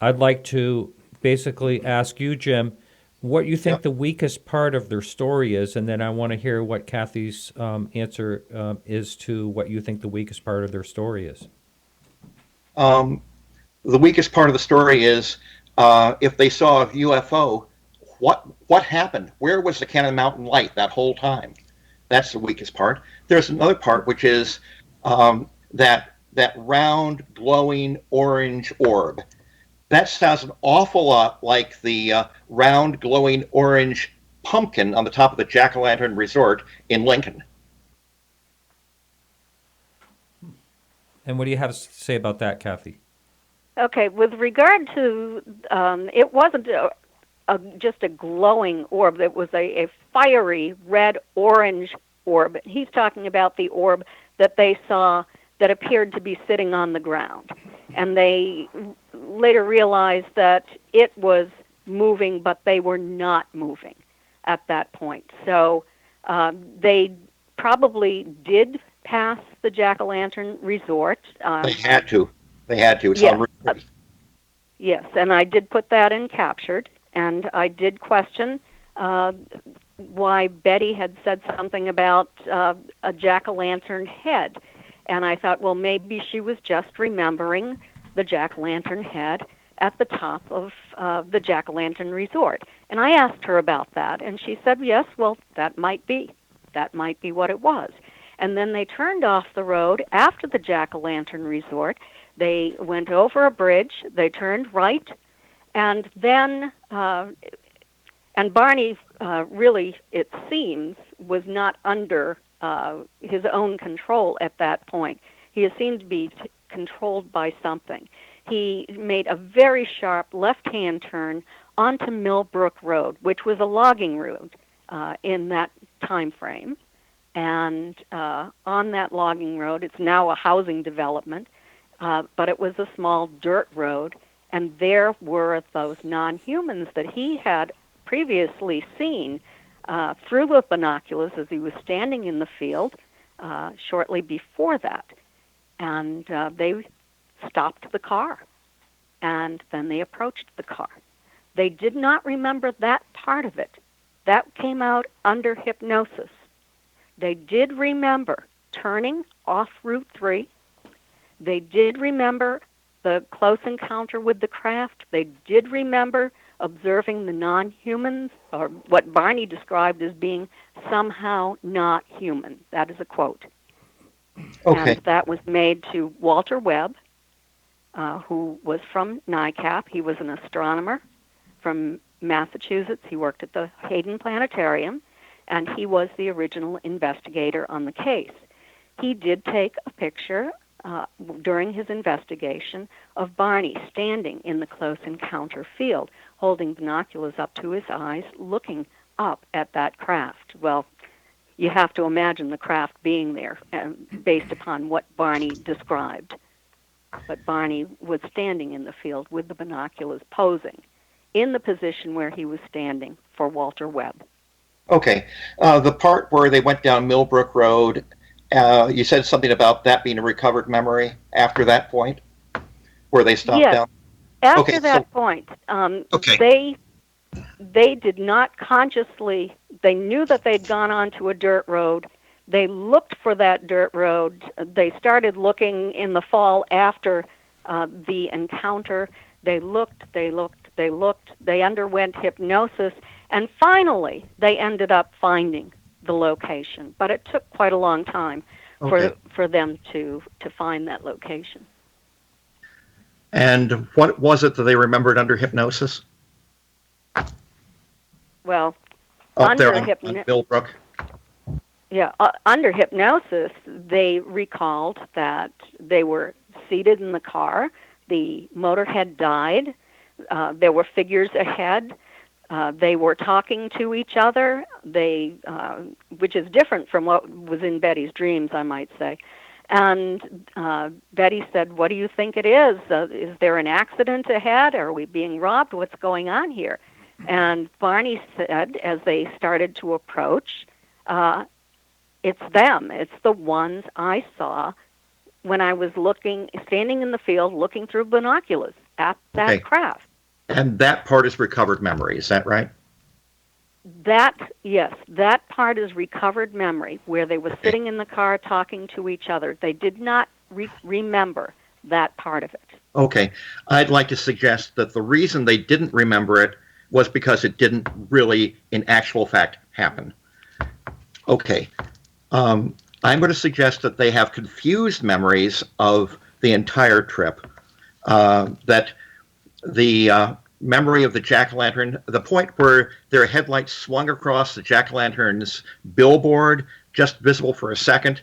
like to basically ask you, Jim, what you think the weakest part of their story is, and then I want to hear what Kathy's answer is to what you think the weakest part of their story is. The weakest part of the story is if they saw a UFO, what happened? Where was the Cannon Mountain Light that whole time? That's the weakest part. There's another part, which is that round, glowing orange orb. That sounds an awful lot like the round, glowing orange pumpkin on the top of the Jack-o'-lantern Resort in Lincoln. And what do you have to say about that, Kathy? Okay, with regard to, it wasn't just a glowing orb. It was a fiery red-orange orb. He's talking about the orb that they saw that appeared to be sitting on the ground. And they later realized that it was moving, but they were not moving at that point. So they probably did pass the Jack-o'-lantern resort. They had to. It's yes, on record. yes, and I did put that in captured, and I did question why Betty had said something about a jack-o'-lantern head. And I thought, well, maybe she was just remembering the jack-o'-lantern head at the top of the jack-o'-lantern resort. And I asked her about that, and she said, yes, well, that might be. That might be what it was. And then they turned off the road after the jack-o'-lantern resort. They went over a bridge. They turned right. And then, and Barney really, it seems, was not under his own control at that point. He seemed to be controlled by something. He made a very sharp left-hand turn onto Millbrook Road, which was a logging road in that time frame. And on that logging road, it's now a housing development, but it was a small dirt road, and there were those non-humans that he had previously seen through the binoculars as he was standing in the field shortly before that. And they stopped the car, and then they approached the car. They did not remember that part of it. That came out under hypnosis. They did remember turning off Route 3. They did remember the close encounter with the craft. They did remember observing the non-humans, or what Barney described as being somehow not human. That is a quote. Okay. And that was made to Walter Webb, who was from NICAP. He was an astronomer from Massachusetts. He worked at the Hayden Planetarium, and he was the original investigator on the case. He did take a picture during his investigation of Barney standing in the close encounter field, holding binoculars up to his eyes, looking up at that craft. Well, you have to imagine the craft being there based upon what Barney described. But Barney was standing in the field with the binoculars, posing in the position where he was standing for Walter Webb. Okay. The part where they went down Millbrook Road, you said something about that being a recovered memory after that point, where they stopped down? After that point, they did not consciously, they knew that they'd gone onto a dirt road. They looked for that dirt road. They started looking in the fall after the encounter. They looked. They underwent hypnosis, and finally they ended up finding the location. But it took quite a long time for them to find that location. And what was it that they remembered under hypnosis? Well, up there on Millbrook. Yeah, under hypnosis, they recalled that they were seated in the car. The motor had died. There were figures ahead. They were talking to each other. Which is different from what was in Betty's dreams, I might say. And Betty said, "What do you think it is? Is there an accident ahead? Are we being robbed? What's going on here?" And Barney said, as they started to approach, "It's them. It's the ones I saw when I was standing in the field, looking through binoculars at that craft." And that part is recovered memory. Is that right? Yes, that part is recovered memory, where they were sitting in the car talking to each other. They did not remember that part of it. Okay. I'd like to suggest that the reason they didn't remember it was because it didn't really, in actual fact, happen. Okay. I'm going to suggest that they have confused memories of the entire trip, that the memory of the jack-o'-lantern, the point where their headlights swung across the jack-o'-lantern's billboard, just visible for a second,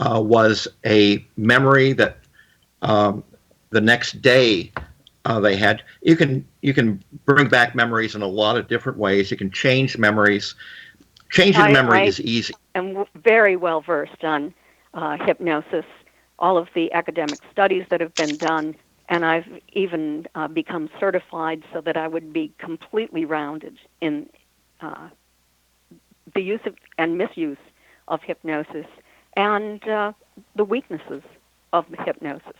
was a memory that The next day, they had. You can bring back memories in a lot of different ways. You can change memories. Changing memory is easy. I'm very well versed on hypnosis, all of the academic studies that have been done, and I've even become certified so that I would be completely rounded in the use of, and misuse of hypnosis and the weaknesses of hypnosis.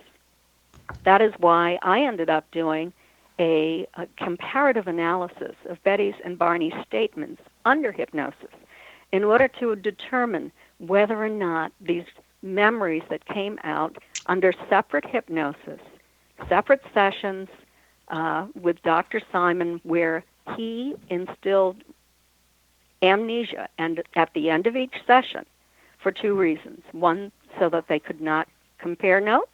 That is why I ended up doing a comparative analysis of Betty's and Barney's statements under hypnosis in order to determine whether or not these memories that came out under separate hypnosis, separate sessions with Dr. Simon, where he instilled amnesia and at the end of each session for two reasons. One, so that they could not compare notes.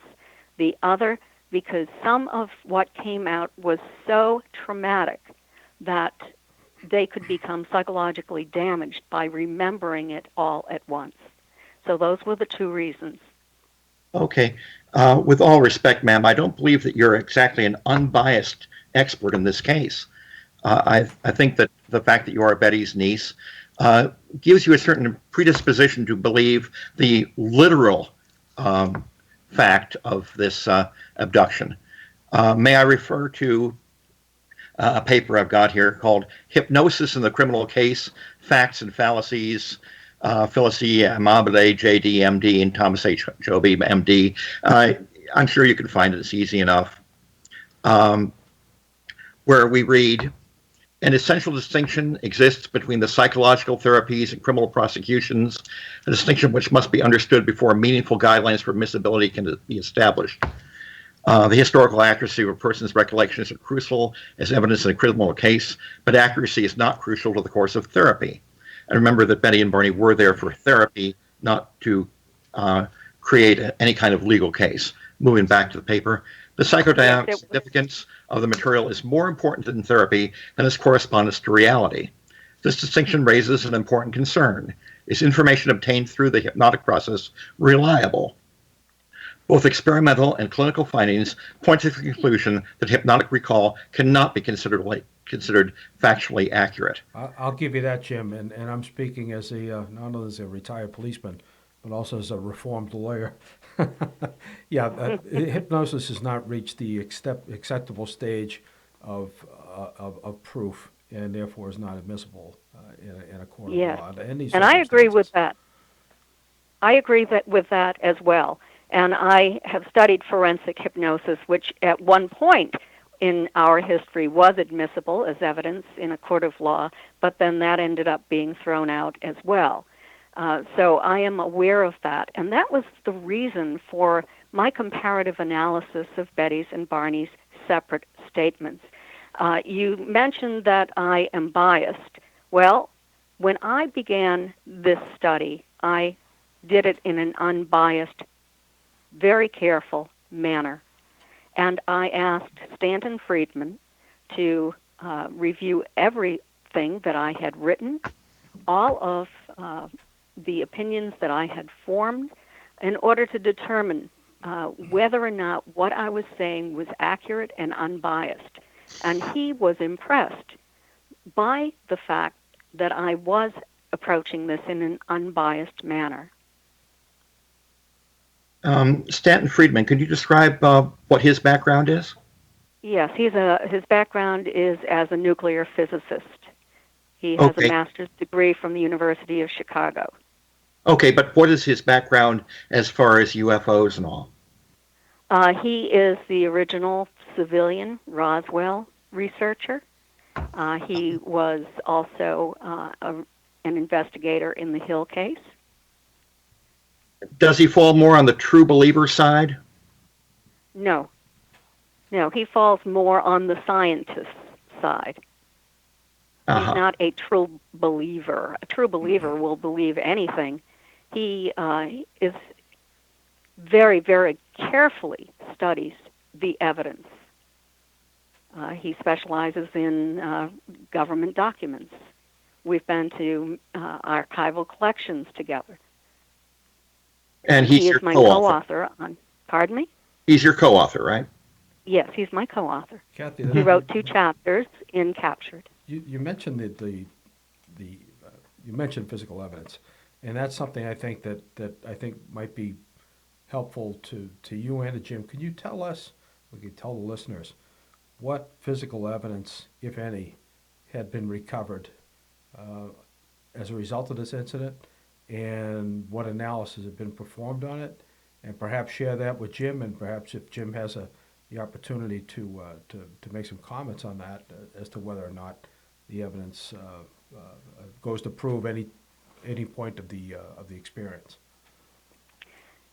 The other, because some of what came out was so traumatic that they could become psychologically damaged by remembering it all at once. So those were the two reasons. Okay. With all respect, ma'am, I don't believe that you're exactly an unbiased expert in this case. I think that the fact that you are Betty's niece gives you a certain predisposition to believe the literal fact of this abduction. May I refer to a paper I've got here called Hypnosis in the Criminal Case, Facts and Fallacies, Phyllis E. Amabile, J.D., M.D., and Thomas H. Joby, M.D. I'm sure you can find it. It's easy enough. Where we read, an essential distinction exists between the psychological therapies and criminal prosecutions, a distinction which must be understood before meaningful guidelines for admissibility can be established. The historical accuracy of a person's recollections are crucial as evidence in a criminal case, but accuracy is not crucial to the course of therapy. And remember that Betty and Barney were there for therapy, not to create any kind of legal case. Moving back to the paper, the psychodynamic significance of the material is more important in therapy than its correspondence to reality. This distinction raises an important concern. Is information obtained through the hypnotic process reliable? Both experimental and clinical findings point to the conclusion that hypnotic recall cannot be considered factually accurate. I'll give you that, Jim, and I'm speaking as not only as a retired policeman, but also as a reformed lawyer. Hypnosis has not reached the acceptable stage of proof, and therefore is not admissible in a court of law. And I agree with that. I agree with that as well. And I have studied forensic hypnosis, which at one point in our history was admissible as evidence in a court of law, but then that ended up being thrown out as well. So I am aware of that. And that was the reason for my comparative analysis of Betty's and Barney's separate statements. You mentioned that I am biased. Well, when I began this study, I did it in an unbiased, very careful manner. And I asked Stanton Friedman to review everything that I had written, all of the opinions that I had formed, in order to determine whether or not what I was saying was accurate and unbiased. And he was impressed by the fact that I was approaching this in an unbiased manner. Stanton Friedman, could you describe what his background is? Yes, his background is as a nuclear physicist. He has a master's degree from the University of Chicago. Okay, but what is his background as far as UFOs and all? He is the original civilian Roswell researcher. He was also an investigator in the Hill case. Does he fall more on the true believer side? No, he falls more on the scientist side. He's not a true believer. A true believer will believe anything. He is very, very carefully studies the evidence. He specializes in government documents. We've been to archival collections together. And he is my co-author on. Pardon me? He's your co-author, right? Yes, he's my co-author. Kathy, He wrote 2 chapters in Captured. You mentioned you mentioned physical evidence, and that's something I think that I think might be helpful to you and to Jim. Can you tell us, we could tell the listeners, what physical evidence, if any, had been recovered as a result of this incident, and what analysis had been performed on it, and perhaps share that with Jim, and perhaps if Jim has the opportunity to make some comments on that as to whether or not the evidence goes to prove any point of the experience.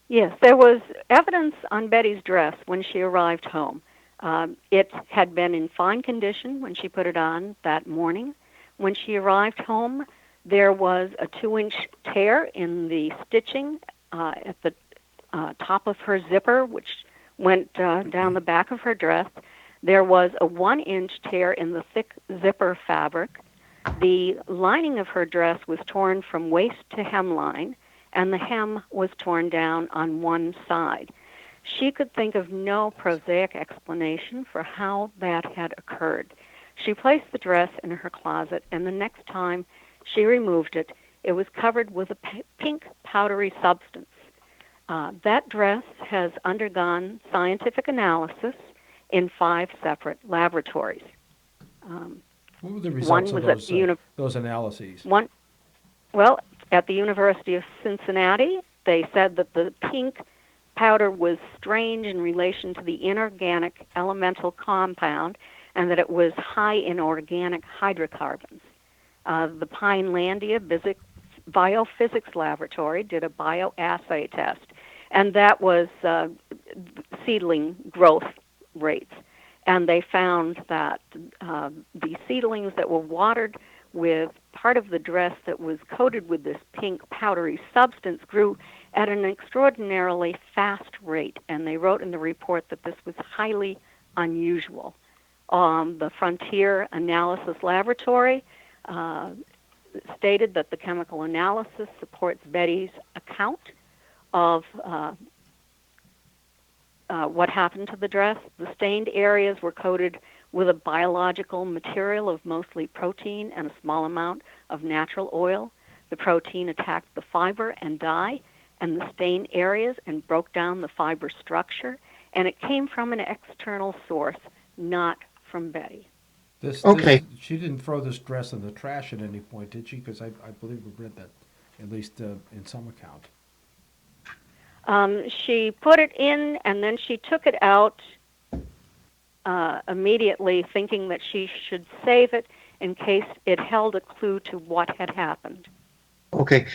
Yes, there was evidence on Betty's dress when she arrived home. It had been in fine condition when she put it on that morning. When she arrived home, there was a 2-inch tear in the stitching at the top of her zipper, which went down the back of her dress. There was a 1-inch tear in the thick zipper fabric. The lining of her dress was torn from waist to hemline, and the hem was torn down on one side. She could think of no prosaic explanation for how that had occurred. She placed the dress in her closet, and the next time she removed it, it was covered with a pink powdery substance. That dress has undergone scientific analysis in 5 separate laboratories. What were the results of those analyses? Well, at the University of Cincinnati, they said that the pink powder was strange in relation to the inorganic elemental compound and that it was high in organic hydrocarbons. The Pinelandia Biophysics Laboratory did a bioassay test, and that was seedling growth rates. And they found that the seedlings that were watered with part of the dress that was coated with this pink powdery substance grew at an extraordinarily fast rate, and they wrote in the report that this was highly unusual. The Frontier Analysis Laboratory stated that the chemical analysis supports Betty's account of what happened to the dress. The stained areas were coated with a biological material of mostly protein and a small amount of natural oil. The protein attacked the fiber and dye and the stained areas and broke down the fiber structure, and it came from an external source, not from Betty. She didn't throw this dress in the trash at any point, did she? Because I believe we read that, at least in some account. She put it in, and then she took it out immediately, thinking that she should save it in case it held a clue to what had happened. Okay.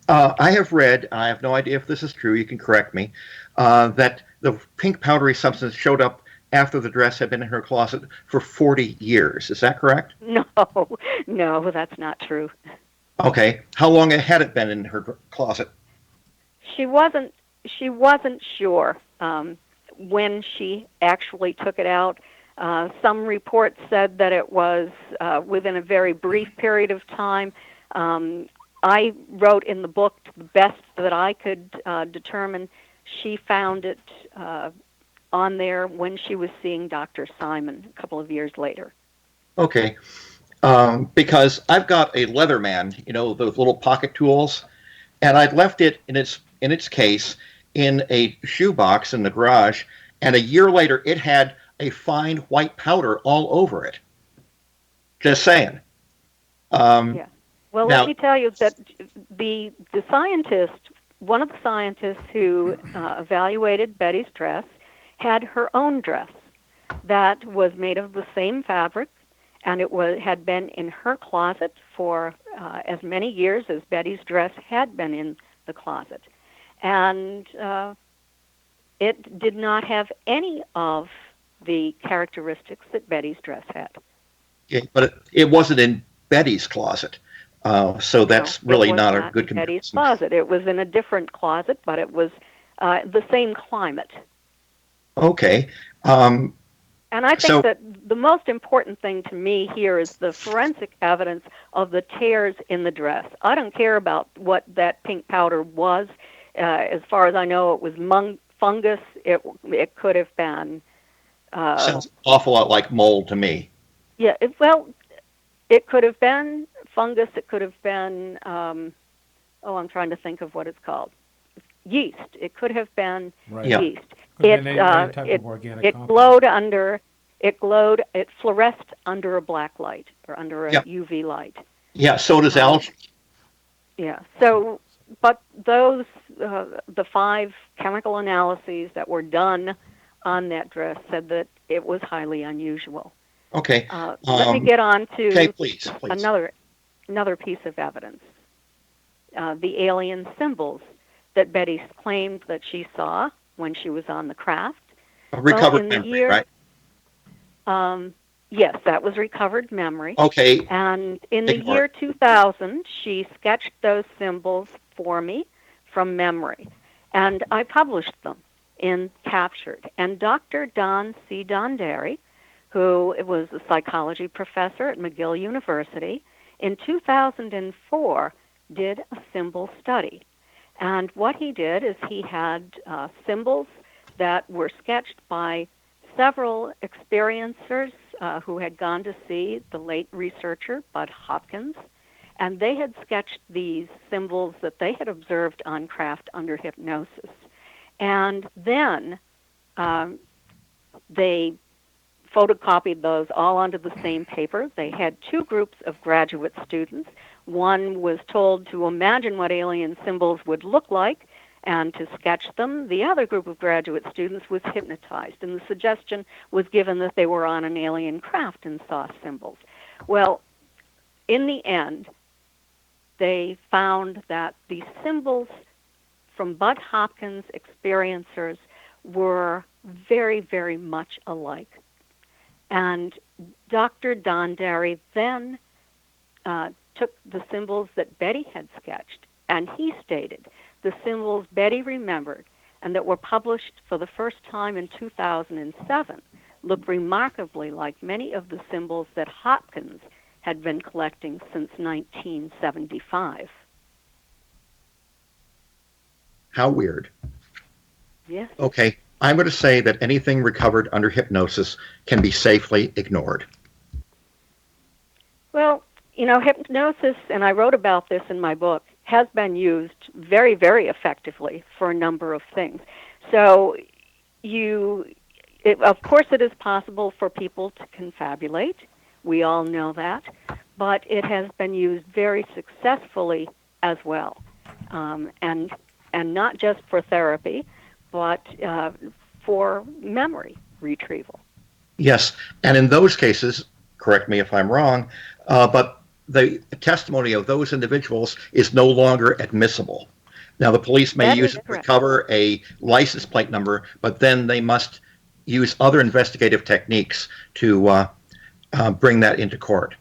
I have read, I have no idea if this is true, you can correct me, that the pink powdery substance showed up after the dress had been in her closet for 40 years. Is that correct? No, that's not true. Okay. How long had it been in her closet? She wasn't sure when she actually took it out. Some reports said that it was within a very brief period of time. I wrote in the book, the best that I could determine, she found it on there when she was seeing Dr. Simon a couple of years later. Okay. Because I've got a Leatherman, those little pocket tools, and I'd left it in its case in a shoebox in the garage, and a year later it had a fine white powder all over it. Just saying. Yeah. Well, now, let me tell you that the scientist, one of the scientists who evaluated Betty's dress, had her own dress that was made of the same fabric, and had been in her closet for as many years as Betty's dress had been in the closet. And it did not have any of the characteristics that Betty's dress had. Yeah, but it wasn't in Betty's closet, so that's really not a good comparison. Betty's closet. It was in a different closet, but it was the same climate. Okay. And I think that the most important thing to me here is the forensic evidence of the tears in the dress. I don't care about what that pink powder was. As far as I know, it was fungus. It could have been Sounds an awful lot like mold to me. Yeah, it could have been fungus. It could have been, I'm trying to think of what it's called. Yeast. It could have been yeast. Could have been any type of organic it compound. It fluoresced under a black light or under a UV light. Yeah, so does algae. Yeah. So, but those, the 5 chemical analyses that were done on that dress said that it was highly unusual. Okay. Let me get on to please. another piece of evidence. The alien symbols that Betty claimed that she saw when she was on the craft. A recovered memory, right? Yes, that was recovered memory. Okay. And in the year 2000, she sketched those symbols for me from memory. And I published them in Captured. And Dr. Don C. Donderi, who was a psychology professor at McGill University, in 2004 did a symbol study. And what he did is he had symbols that were sketched by several experiencers who had gone to see the late researcher, Bud Hopkins, and they had sketched these symbols that they had observed on craft under hypnosis. And then they photocopied those all onto the same paper. They had 2 groups of graduate students. One was told to imagine what alien symbols would look like and to sketch them. The other group of graduate students was hypnotized, and the suggestion was given that they were on an alien craft and saw symbols. Well, in the end, they found that the symbols from Bud Hopkins experiencers were very, very much alike. And Dr. Donderi then took the symbols that Betty had sketched, and he stated the symbols Betty remembered and that were published for the first time in 2007 look remarkably like many of the symbols that Hopkins had been collecting since 1975. How weird. Yes. Okay, I'm going to say that anything recovered under hypnosis can be safely ignored. Well, hypnosis, and I wrote about this in my book, has been used very, very effectively for a number of things. So of course it is possible for people to confabulate. We all know that. But it has been used very successfully as well. And not just for therapy, but for memory retrieval. Yes, and in those cases, correct me if I'm wrong, but the testimony of those individuals is no longer admissible. Now, the police may use it to recover a license plate number, but then they must use other investigative techniques to bring that into court.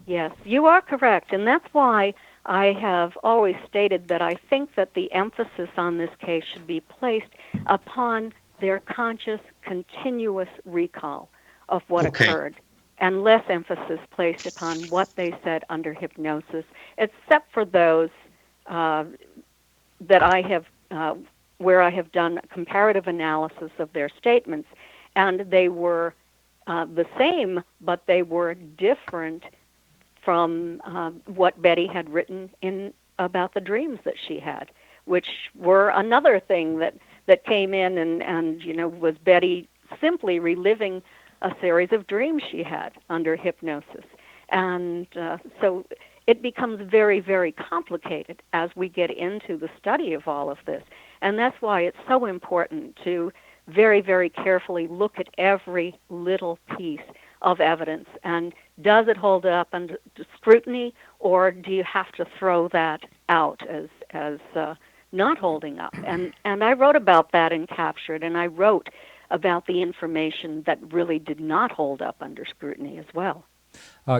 Yes, you are correct, and that's why I have always stated that I think that the emphasis on this case should be placed upon their conscious, continuous recall of what occurred, and less emphasis placed upon what they said under hypnosis, except for those that I have, where I have done comparative analysis of their statements, and they were the same, but they were different from what Betty had written about the dreams that she had, which were another thing that came in and was Betty simply reliving a series of dreams she had under hypnosis. And so it becomes very, very complicated as we get into the study of all of this. And that's why it's so important to very, very carefully look at every little piece of evidence. And does it hold up under scrutiny, or do you have to throw that out as not holding up? And I wrote about that in Captured, and I wrote about the information that really did not hold up under scrutiny as well.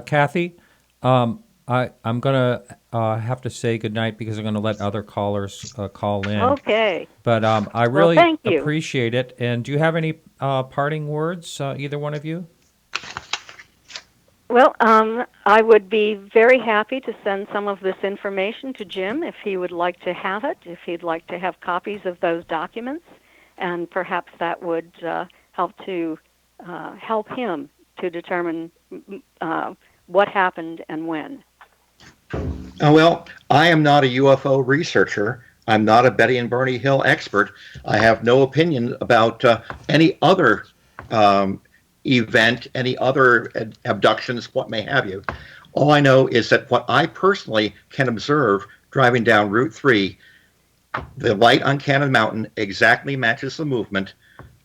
Kathy, I'm going to have to say goodnight because I'm going to let other callers call in. Okay. But I really thank you. appreciate it. And do you have any parting words, either one of you? Well, I would be very happy to send some of this information to Jim if he would like to have it, if he'd like to have copies of those documents, and perhaps that would help to help him to determine what happened and when. Well, I am not a UFO researcher. I'm not a Betty and Barney Hill expert. I have no opinion about any other event, any other abductions, what may have you. All I know is that what I personally can observe driving down Route 3, the light on Cannon Mountain exactly matches the movement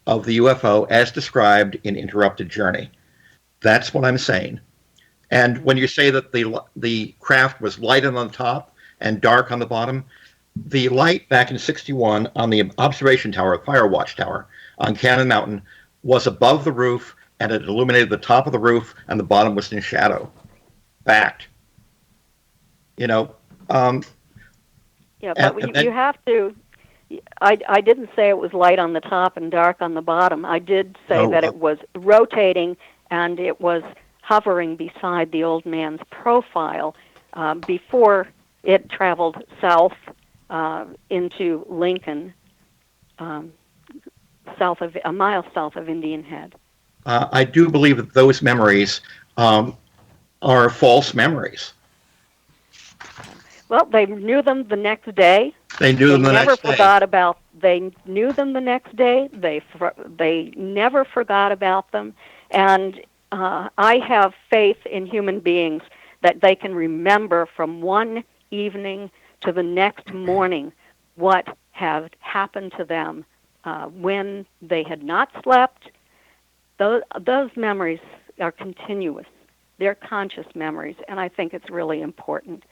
of the UFO as described in Interrupted Journey. That's what I'm saying. And when you say that the craft was light on the top and dark on the bottom, the light back in '61 on the observation tower, fire watch tower on Cannon Mountain, was above the roof, and it illuminated the top of the roof, and the bottom was in shadow. Fact. You know. Yeah, but you have to. I didn't say it was light on the top and dark on the bottom. I did say that it was rotating and it was hovering beside the old man's profile before it traveled south into Lincoln, a mile south of Indian Head. I do believe that those memories are false memories. Well, they knew them the next day. They knew them the next day. They knew them the next day. They never forgot about them. And I have faith in human beings that they can remember from one evening to the next morning what had happened to them when they had not slept. Those memories are continuous. They're conscious memories, and I think it's really important.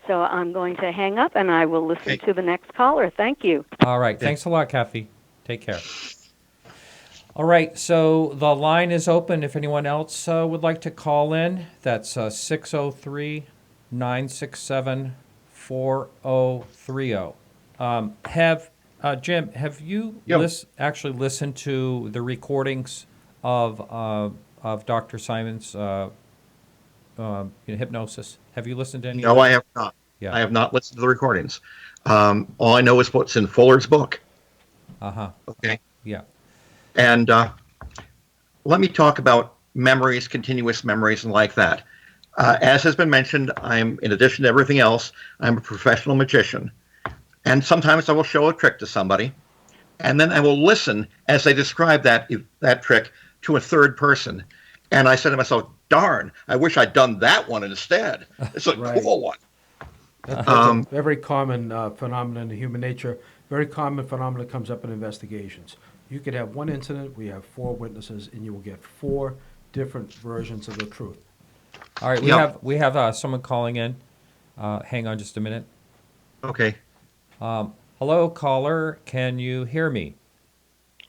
So I'm going to hang up, and I will listen to the next caller. Thank you. All right. Thanks a lot, Kathy. Take care. All right. So the line is open. If anyone else would like to call in, that's 603-967-4030. Jim, have you actually listened to the recordings of Dr. Simon's hypnosis? Have you listened to any? No, I have not. Yeah. I have not listened to the recordings. All I know is what's in Fuller's book. Okay. Yeah. And let me talk about memories, continuous memories, and like that. As has been mentioned, in addition to everything else, I'm a professional magician. And sometimes I will show a trick to somebody, and then I will listen as they describe that trick to a third person. And I said to myself, darn, I wish I'd done that one instead. It's a cool one. That's a very common phenomenon in human nature. Very common phenomenon comes up in investigations. You could have one incident, we have 4 witnesses, and you will get 4 different versions of the truth. All right, we have someone calling in. Hang on just a minute. Okay. Hello, caller. Can you hear me?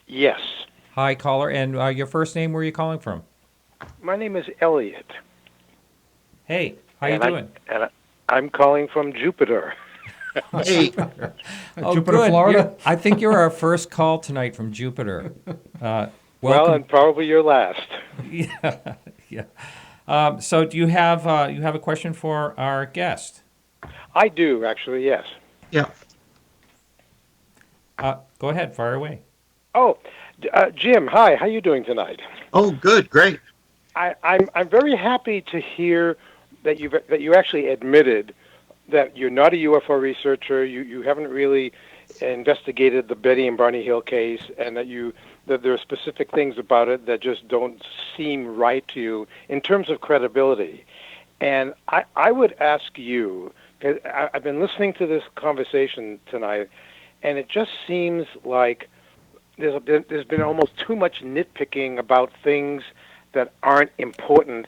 Yes. Hi, caller. And your first name, where are you calling from? My name is Elliot. Hey, how you doing? I'm calling from Jupiter. Hey. Jupiter, good. Florida? I think you're our first call tonight from Jupiter. Well, and probably your last. Yeah. So do you have a question for our guest? I do, actually, yes. Yeah. Go ahead, fire away. Oh, Jim, hi. How you doing tonight? Oh, good, great. I'm very happy to hear that you actually admitted that you're not a UFO researcher. You haven't really investigated the Betty and Barney Hill case, and that there are specific things about it that just don't seem right to you in terms of credibility. And I would ask you, because I've been listening to this conversation tonight, and it just seems like there's been almost too much nitpicking about things that aren't important,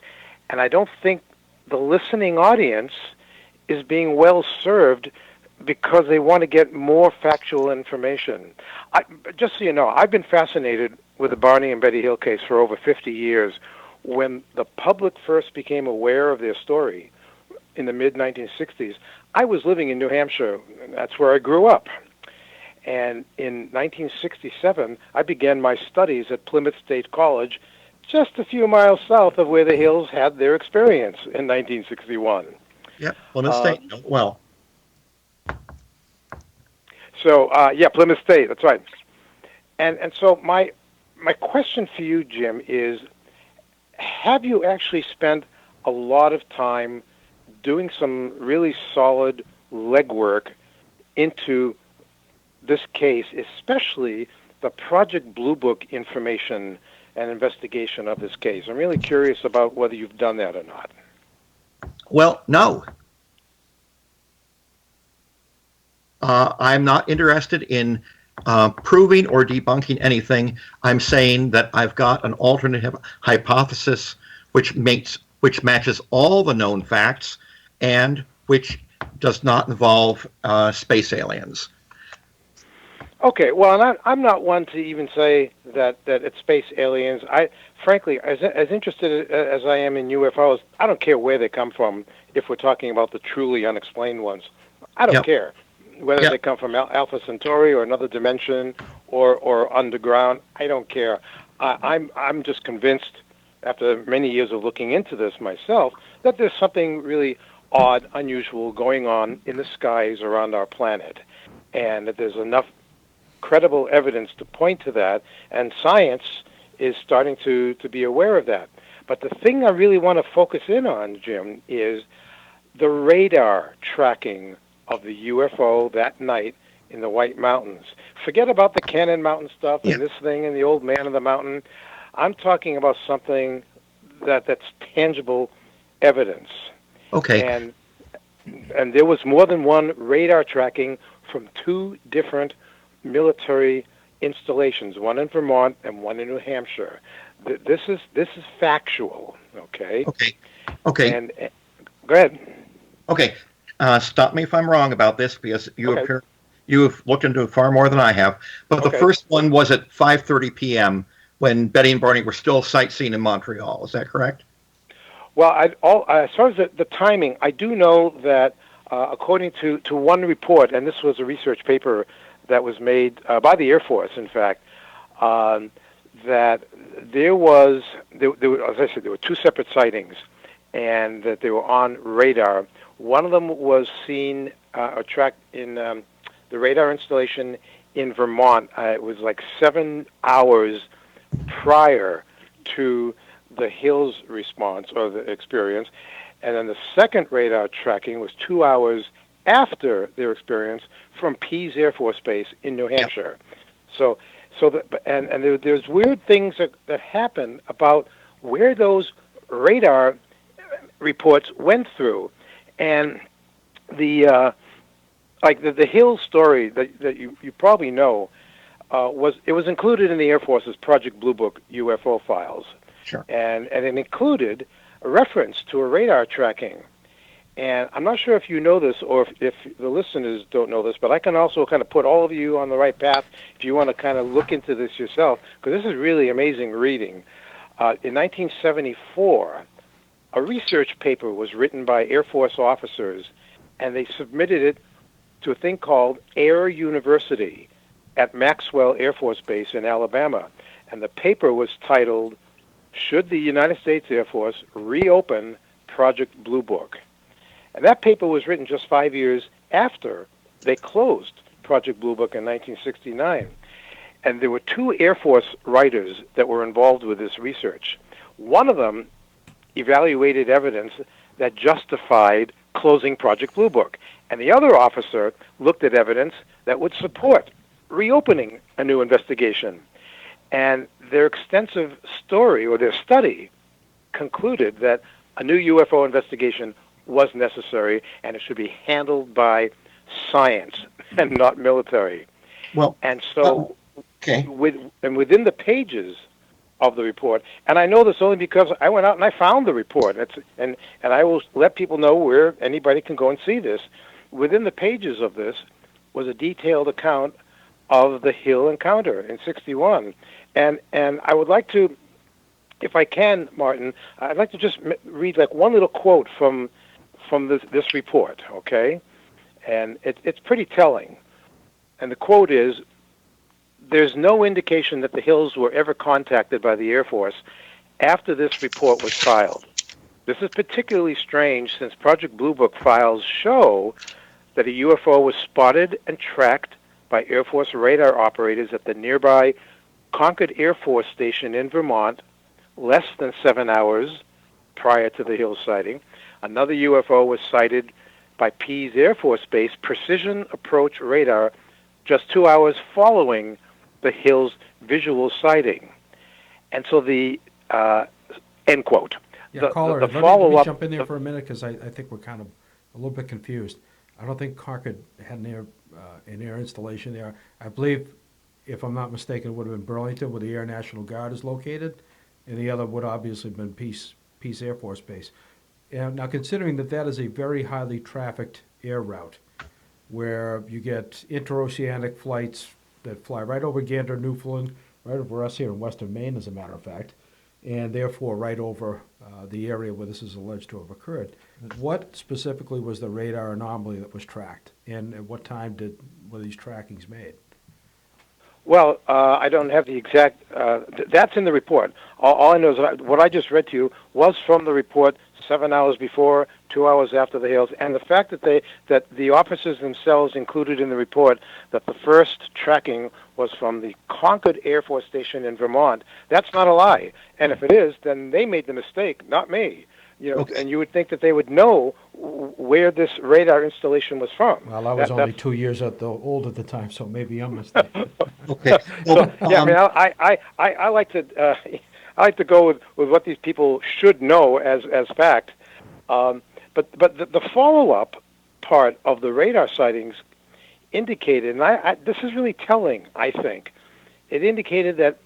and I don't think the listening audience is being well served because they want to get more factual information. Just so you know, I've been fascinated with the Barney and Betty Hill case for over 50 years. When the public first became aware of their story in the mid-1960s, I was living in New Hampshire. That's where I grew up. And in 1967, I began my studies at Plymouth State College, just a few miles south of where the Hills had their experience in 1961. Yeah, Plymouth State. Well. So, Plymouth State, that's right. And so my my question for you, Jim, is have you actually spent a lot of time doing some really solid legwork into this case, especially the Project Blue Book information and investigation of this case? I'm really curious about whether you've done that or not. Well, no. I'm not interested in proving or debunking anything. I'm saying that I've got an alternate hypothesis which matches all the known facts and which does not involve space aliens. Okay, well, I'm not one to even say that it's space aliens. Frankly, as interested as I am in UFOs, I don't care where they come from if we're talking about the truly unexplained ones. I don't care whether they come from Alpha Centauri or another dimension or underground. I don't care. I'm just convinced, after many years of looking into this myself, that there's something really odd, unusual going on in the skies around our planet, and that there's enough credible evidence to point to that, and science is starting to be aware of that. But the thing I really want to focus in on, Jim, is the radar tracking of the UFO that night in the White Mountains. Forget about the Cannon Mountain stuff and this thing and the old man of the mountain. I'm talking about something that's tangible evidence. Okay. And there was more than one radar tracking from two different military installations, one in Vermont and one in New Hampshire. This is factual. Okay. And go ahead. Okay. Stop me if I'm wrong about this, because you have looked into it far more than I have. But the first one was at 5:30 p.m. when Betty and Barney were still sightseeing in Montreal. Is that correct? Well, as far as the timing, I do know that according to one report, and this was a research paper that was made by the Air Force, in fact, that there were, as I said, there were two separate sightings, and that they were on radar. One of them was seen or tracked in the radar installation in Vermont. It was like 7 hours prior to the Hills response or the experience, and then the second radar tracking was 2 hours after their experience from Pease Air Force Base in New Hampshire. There's weird things that happen about where those radar reports went through, and the Hills story that you probably know was included in the Air Force's Project Blue Book UFO files. Sure. And it included a reference to a radar tracking. And I'm not sure if you know this or if the listeners don't know this, but I can also kind of put all of you on the right path if you want to kind of look into this yourself, because this is really amazing reading. In 1974, a research paper was written by Air Force officers, and they submitted it to a thing called Air University at Maxwell Air Force Base in Alabama. And the paper was titled, "Should the United States Air Force Reopen Project Blue Book?" And that paper was written just 5 years after they closed Project Blue Book in 1969. And there were two Air Force writers that were involved with this research. One of them evaluated evidence that justified closing Project Blue Book, and the other officer looked at evidence that would support reopening a new investigation. And their extensive story, or their study, concluded that a new UFO investigation was necessary, and it should be handled by science and not military. Well, and so, within the pages of the report, and I know this only because I went out and I found the report, and I will let people know where anybody can go and see this. Within the pages of this was a detailed account of the Hill encounter in '61, and I would like to, if I can, Martin, I'd like to just read like one little quote from this report, okay? And it's pretty telling. And the quote is, "There's no indication that the Hills were ever contacted by the Air Force after this report was filed. This is particularly strange since Project Blue Book files show that a UFO was spotted and tracked by Air Force radar operators at the nearby Concord Air Force Station in Vermont less than 7 hours prior to the Hills sighting. Another UFO was sighted by Pease Air Force Base precision approach radar just 2 hours following the Hills visual sighting. And so the end quote. Yeah, caller, the let me jump in there for a minute because I think we're kind of a little bit confused. I don't think Concord had an air installation there. I believe, if I'm not mistaken, it would have been Burlington, where the Air National Guard is located, and the other would obviously have been Pease Air Force Base. And now, considering that is a very highly trafficked air route, where you get interoceanic flights that fly right over Gander, Newfoundland, right over us here in western Maine, as a matter of fact, and therefore right over the area where this is alleged to have occurred. What specifically was the radar anomaly that was tracked, and at what time were these trackings made? Well, I don't have the exact. That's in the report. All I know is what I just read to you was from the report 7 hours before, 2 hours after the Hills, and the fact that the officers themselves included in the report that the first tracking was from the Concord Air Force Station in Vermont. That's not a lie, and if it is, then they made the mistake, not me. And you would think that they would know where this radar installation was from. Well, I was only 2 years old at the time, so maybe I'm mistaken. Okay. Well, yeah, I like to go with what these people should know as fact. But the follow-up part of the radar sightings indicated, and this is really telling, I think, it indicated that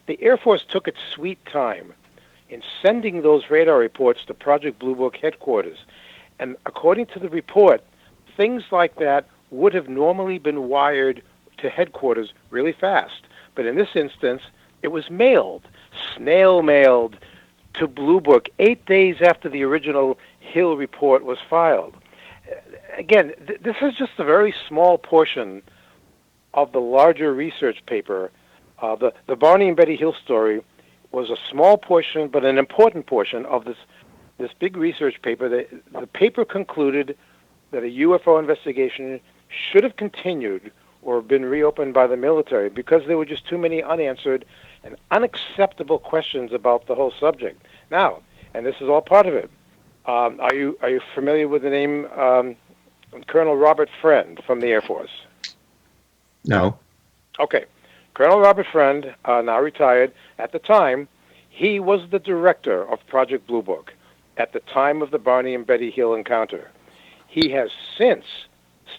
the Air Force took its sweet time in sending those radar reports to Project Blue Book headquarters. And according to the report, things like that would have normally been wired to headquarters really fast. But in this instance, it was snail-mailed to Blue Book 8 days after the original Hill report was filed. Again, this is just a very small portion of the larger research paper. The Barney and Betty Hill story was a small portion, but an important portion of this big research paper. The paper concluded that a UFO investigation should have continued or been reopened by the military because there were just too many unanswered and unacceptable questions about the whole subject. Now, and this is all part of it, are you familiar with the name Colonel Robert Friend from the Air Force? No. Okay. Colonel Robert Friend, now retired, at the time, he was the director of Project Blue Book at the time of the Barney and Betty Hill encounter. He has since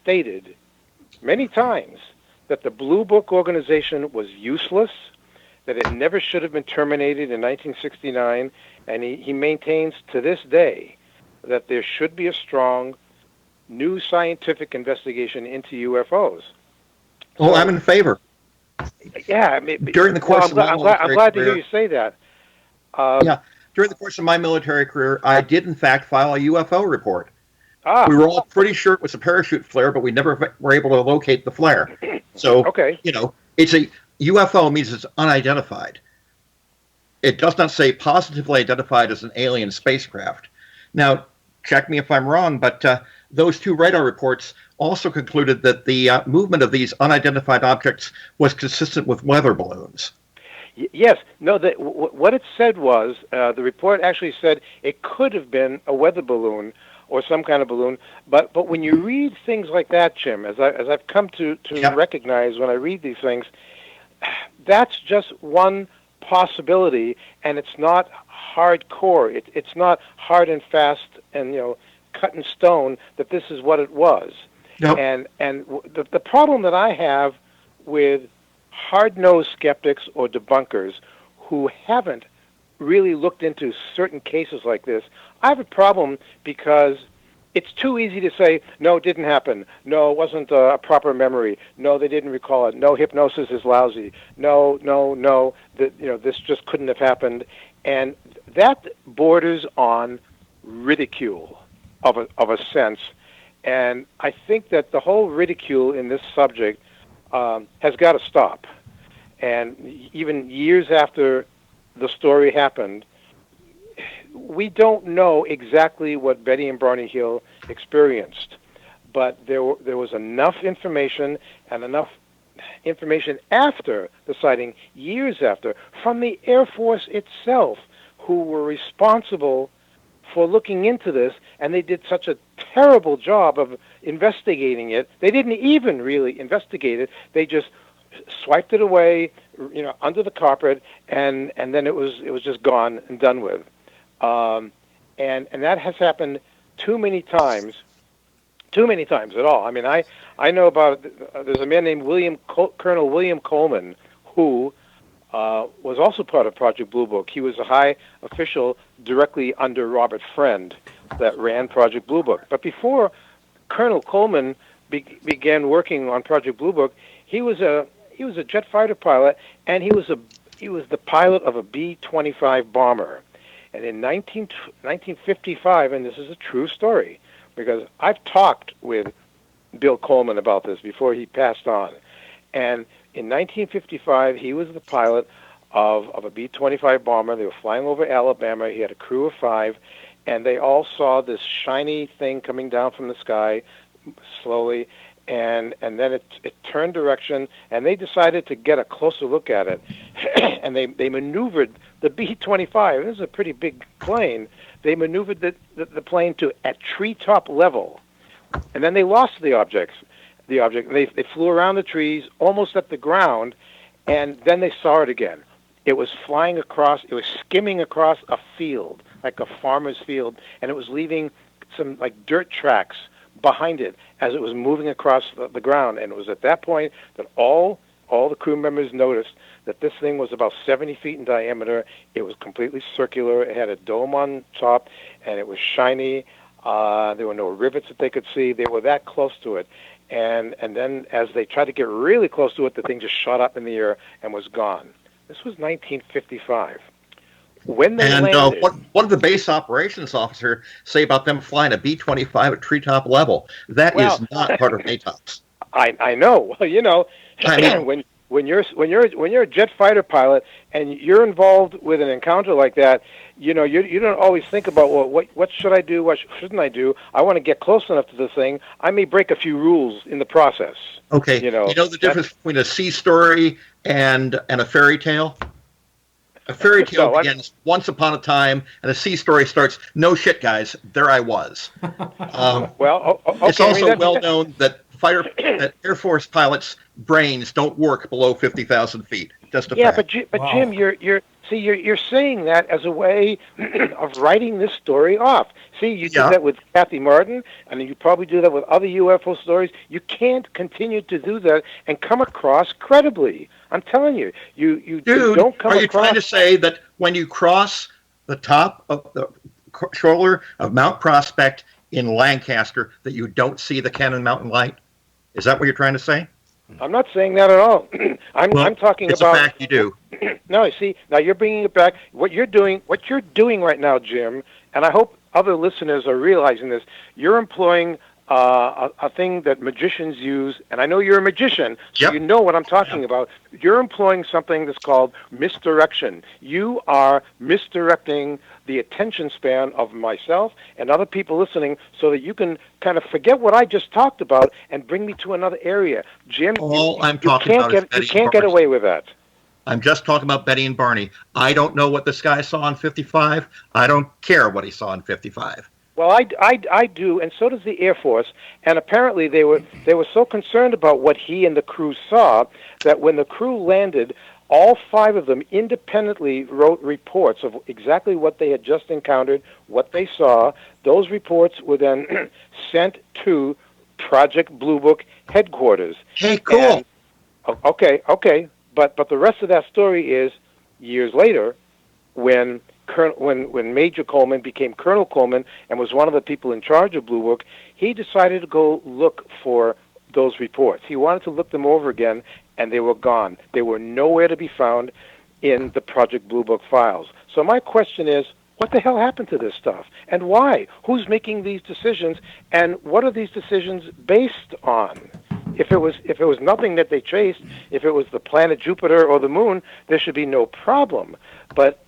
stated many times that the Blue Book organization was useless, that it never should have been terminated in 1969, and he maintains to this day that there should be a strong new scientific investigation into UFOs. Well, I'm in favor. Yeah, during the course of my I'm glad to hear you say that. During the course of my military career, I did in fact file a UFO report. We were all pretty sure it was a parachute flare, but we never were able to locate the flare. So, it's a UFO means it's unidentified. It does not say positively identified as an alien spacecraft. Now, check me if I'm wrong, but those two radar reports also concluded that the movement of these unidentified objects was consistent with weather balloons. Yes. No, what it said was, the report actually said it could have been a weather balloon or some kind of balloon. But when you read things like that, Jim, as I've come to recognize when I read these things, that's just one possibility, and it's not hardcore. It's not hard and fast and cut in stone that this is what it was. Nope. And the problem that I have with hard-nosed skeptics or debunkers who haven't really looked into certain cases like this, I have a problem because it's too easy to say, no, it didn't happen. No, it wasn't a proper memory. No, they didn't recall it. No, hypnosis is lousy. No, this just couldn't have happened. And that borders on ridicule of a sense. And I think that the whole ridicule in this subject has got to stop. And even years after the story happened, we don't know exactly what Betty and Barney Hill experienced, but there was enough information and enough information after the sighting, years after, from the Air Force itself, who were responsible for looking into this, and they did such a terrible job of investigating it. They didn't even really investigate it. They just swiped it away, under the carpet, and then it was just gone and done with. And that has happened too many times at all. I mean, I know about, there's a man named Colonel William Coleman, who was also part of Project Blue Book. He was a high official directly under Robert Friend that ran Project Blue Book. But before Colonel Coleman began working on Project Blue Book, he was a jet fighter pilot, and he was the pilot of a B-25 bomber. And in 1955, and this is a true story, because I've talked with Bill Coleman about this before he passed on, and in 1955, he was the pilot of a B-25 bomber. They were flying over Alabama. He had a crew of 5, and they all saw this shiny thing coming down from the sky slowly, and then it turned direction, and they decided to get a closer look at it. And they maneuvered the B-25. This is a pretty big plane. They maneuvered the plane to at treetop level, and then they lost the object. They flew around the trees, almost at the ground, and then they saw it again. It was flying across, it was skimming across a field, like a farmer's field, and it was leaving some like dirt tracks behind it as it was moving across the ground. And it was at that point that all the crew members noticed that this thing was about 70 feet in diameter. It was completely circular. It had a dome on top, and it was shiny. There were no rivets that they could see. They were that close to it. And then as they tried to get really close to it, the thing just shot up in the air and was gone. This was 1955. When they landed, what did the base operations officer say about them flying a B-25 at treetop level? That is not part of NATOPS. I know. Well, I mean, when you're a jet fighter pilot and you're involved with an encounter like that, you don't always think about what should I do, what shouldn't I do. I want to get close enough to the thing. I may break a few rules in the process. Okay. You know the difference between a sea story and a fairy tale? A fairy tale begins once upon a time, and a sea story starts, no shit, guys, there I was. Okay, it's also well known that Air Force pilots' brains don't work below 50,000 feet. Just a fact. But Jim, you're saying that as a way of writing this story off. See, you did that with Kathy Martin, and you probably do that with other UFO stories. You can't continue to do that and come across credibly. I'm telling you, you don't come across. Are you trying to say that when you cross the top of the shoulder of Mount Prospect in Lancaster, that you don't see the Cannon Mountain Light? Is that what you're trying to say? I'm not saying that at all. I'm talking it's about. It's a fact you do. No, see, now you're bringing it back. What you're doing right now, Jim, and I hope other listeners are realizing this. You're employing a thing that magicians use, and I know you're a magician, so you know what I'm talking about. You're employing something that's called misdirection. You are misdirecting the attention span of myself and other people listening so that you can kind of forget what I just talked about and bring me to another area. Jim, you can't get away with that. I'm just talking about Betty and Barney. I don't know what this guy saw in 55. I don't care what he saw in 55. Well, I do, and so does the Air Force. And apparently they were so concerned about what he and the crew saw that when the crew landed, all 5 of them independently wrote reports of exactly what they had just encountered, what they saw. Those reports were then sent to Project Blue Book headquarters. Hey, cool. And, okay. But the rest of that story is years later when Major Coleman became Colonel Coleman and was one of the people in charge of Blue Book, he decided to go look for those reports. He wanted to look them over again, and they were gone. They were nowhere to be found in the Project Blue Book files. So my question is, what the hell happened to this stuff? And why? Who's making these decisions? And what are these decisions based on? If it was nothing that they chased, if it was the planet Jupiter or the moon, there should be no problem. But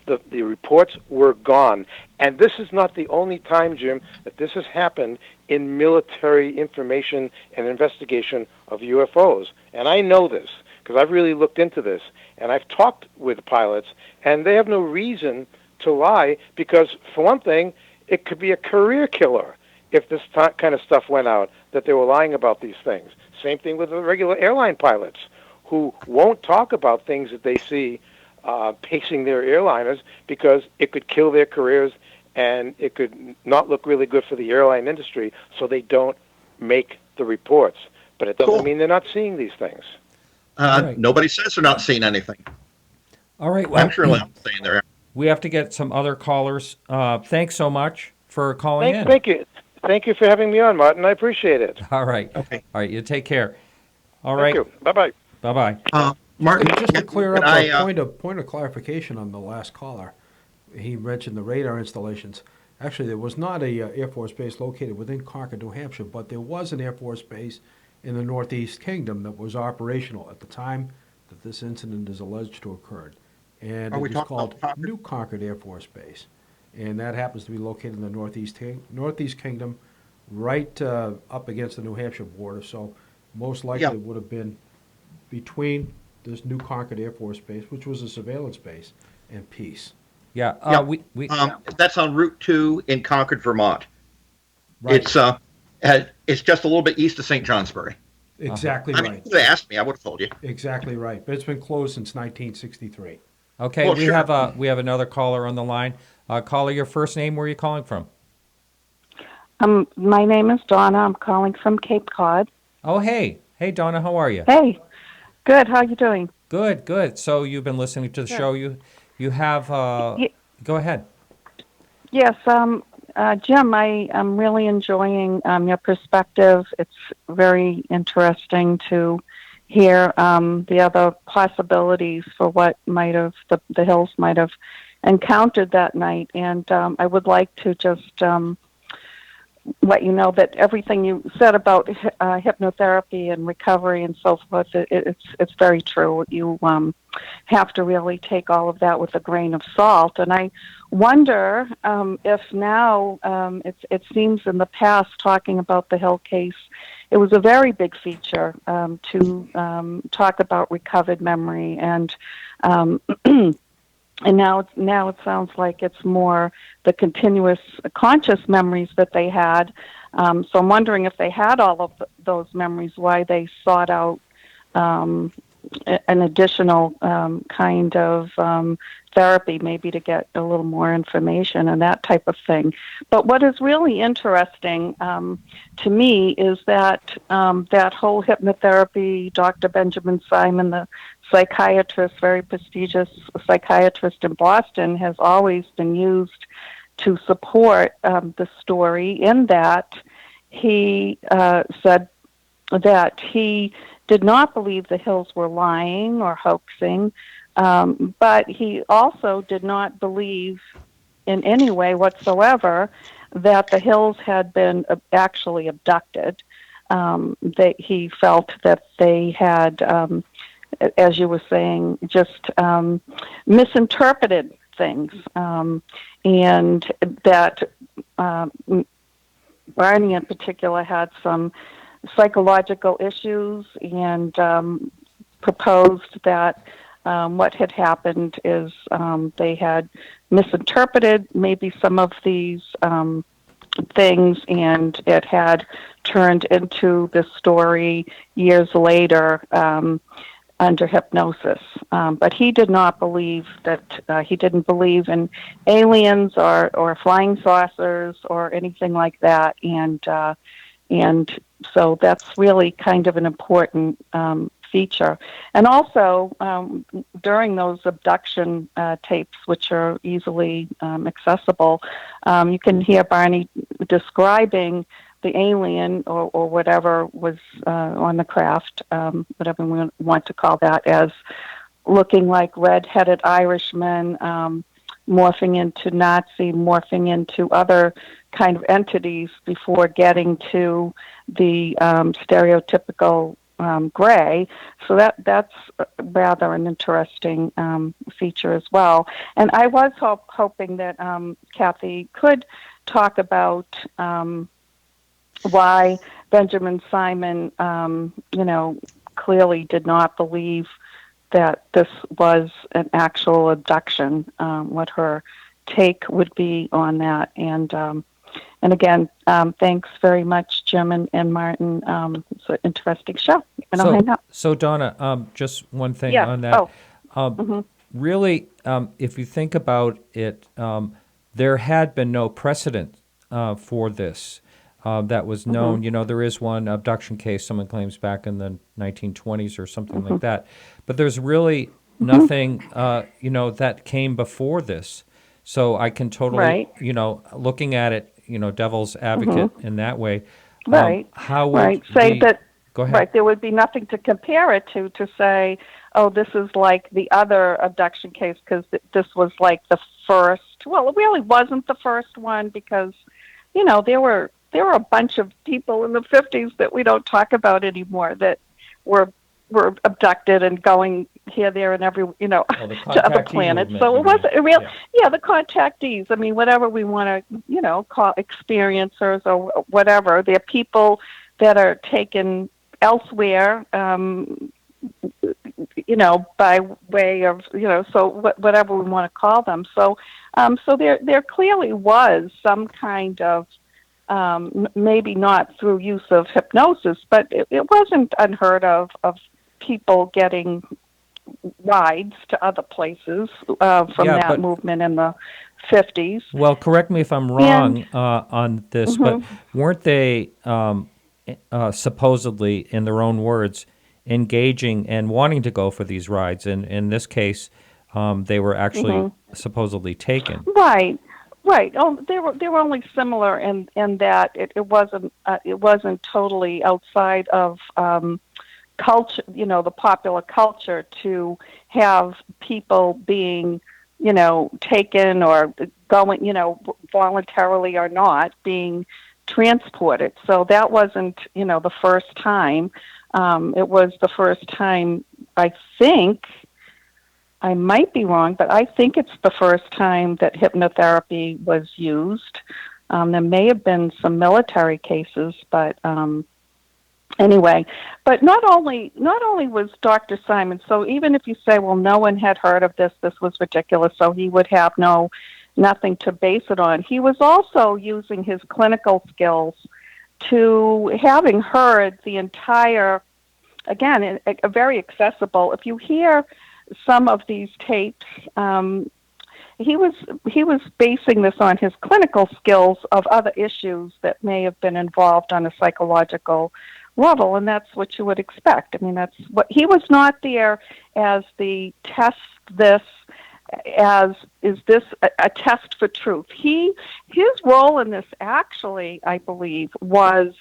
the reports were gone. And this is not the only time, Jim, that this has happened in military information and investigation of UFOs. And I know this because I've really looked into this, and I've talked with pilots, and they have no reason to lie because, for one thing, it could be a career killer if this kind of stuff went out, that they were lying about these things. Same thing with the regular airline pilots who won't talk about things that they see pacing their airliners because it could kill their careers and it could not look really good for the airline industry, so they don't make the reports. But it doesn't mean they're not seeing these things. Right. Nobody says they're not seeing anything. All right. Well, I'm sure I'm saying there. We have to get some other callers. Thanks so much for calling in. Thank you. Thank you for having me on, Martin. I appreciate it. All right. Okay. All right. You take care. All right. Thank you. Bye-bye. Bye-bye. Martin, just to clear up a point of clarification on the last caller. He mentioned the radar installations. Actually, there was not a Air Force base located within Concord, New Hampshire, but there was an Air Force base in the Northeast Kingdom that was operational at the time that this incident is alleged to have occurred. And it was called New Concord Air Force Base. And that happens to be located in the Northeast Kingdom, right up against the New Hampshire border. So most likely it would have been between this New Concord Air Force Base, which was a surveillance base, and Peace. Yeah, that's on Route 2 in Concord, Vermont. Right. It's just a little bit east of St. Johnsbury. Exactly right. right. If you would have asked me, I would have told you. Exactly right. But it's been closed since 1963. Okay, well, we have another caller on the line. Caller, your first name, where are you calling from? My name is Donna. I'm calling from Cape Cod. Oh, hey. Hey, Donna, how are you? Hey. Good. How are you doing? Good, good. So you've been listening to the show. You have, go ahead. Yes, Jim, I'm really enjoying your perspective. It's very interesting to hear the other possibilities for what might have the Hills might have encountered that night. And I would like to just let you know that everything you said about hypnotherapy and recovery and so forth, it's very true. You have to really take all of that with a grain of salt. And I wonder if now, it seems in the past, talking about the Hill case, it was a very big feature to talk about recovered memory. And and now it sounds like it's more the continuous conscious memories that they had. So I'm wondering if they had all of those memories, why they sought out an additional kind of therapy, maybe to get a little more information and that type of thing. But what is really interesting to me is that that whole hypnotherapy, Dr. Benjamin Simon, the psychiatrist, very prestigious psychiatrist in Boston, has always been used to support the story, in that he said that he did not believe the Hills were lying or hoaxing, but he also did not believe in any way whatsoever that the Hills had been actually abducted. That he felt that they had, as you were saying, just misinterpreted things, and that Barney in particular had some psychological issues, and proposed that what had happened is they had misinterpreted maybe some of these things, and it had turned into this story years later under hypnosis. But he did not believe that, he didn't believe in aliens or flying saucers or anything like that. And so that's really kind of an important feature. And also, during those abduction tapes, which are easily accessible, you can hear Barney describing the alien or whatever was on the craft, whatever we want to call that, as looking like red-headed Irishmen, morphing into Nazi, morphing into other kind of entities before getting to the stereotypical gray. So that's rather an interesting feature as well. And I was hoping that Kathy could talk about why Benjamin Simon, clearly did not believe that this was an actual abduction, what her take would be on that. And again, thanks very much, Jim and Martin. It's an interesting show. And I'll hang up. So, Donna, just one thing on that. Really, if you think about it, there had been no precedent for this that was known. There is one abduction case someone claims back in the 1920s or something like that. But there's really nothing, that came before this. So I can totally, looking at it, devil's advocate in that way. How would say that? Go ahead. Right, there would be nothing to compare it to say, oh, this is like the other abduction case because this was like the first. Well, it really wasn't the first one because, there were a bunch of people in the 50s that we don't talk about anymore that were abducted and going here, there, and every, to other planets. So it wasn't real. Yeah, the contactees. I mean, whatever we want to, call experiencers or whatever. They're people that are taken elsewhere, by way of, so whatever we want to call them. So, so there clearly was some kind of, maybe not through use of hypnosis, but it wasn't unheard of people getting rides to other places from that movement in the 50s. Well, correct me if I'm wrong on this, but weren't they supposedly, in their own words, engaging and wanting to go for these rides? And in this case, they were actually supposedly taken. Right. Oh, they were only similar in that it wasn't totally outside of culture, the popular culture to have people being, taken or going, voluntarily or not being transported. So that wasn't, the first time. It was the first time, I think. I might be wrong, but I think it's the first time that hypnotherapy was used. There may have been some military cases, but anyway. But not only was Dr. Simon, so even if you say, well, no one had heard of this was ridiculous, so he would have nothing to base it on. He was also using his clinical skills to, having heard the entire, again, a very accessible, if you hear some of these tapes, he was basing this on his clinical skills of other issues that may have been involved on a psychological level, and that's what you would expect. I mean, that's what he was not there as the test this, as is this a test for truth. His role in this actually, I believe, was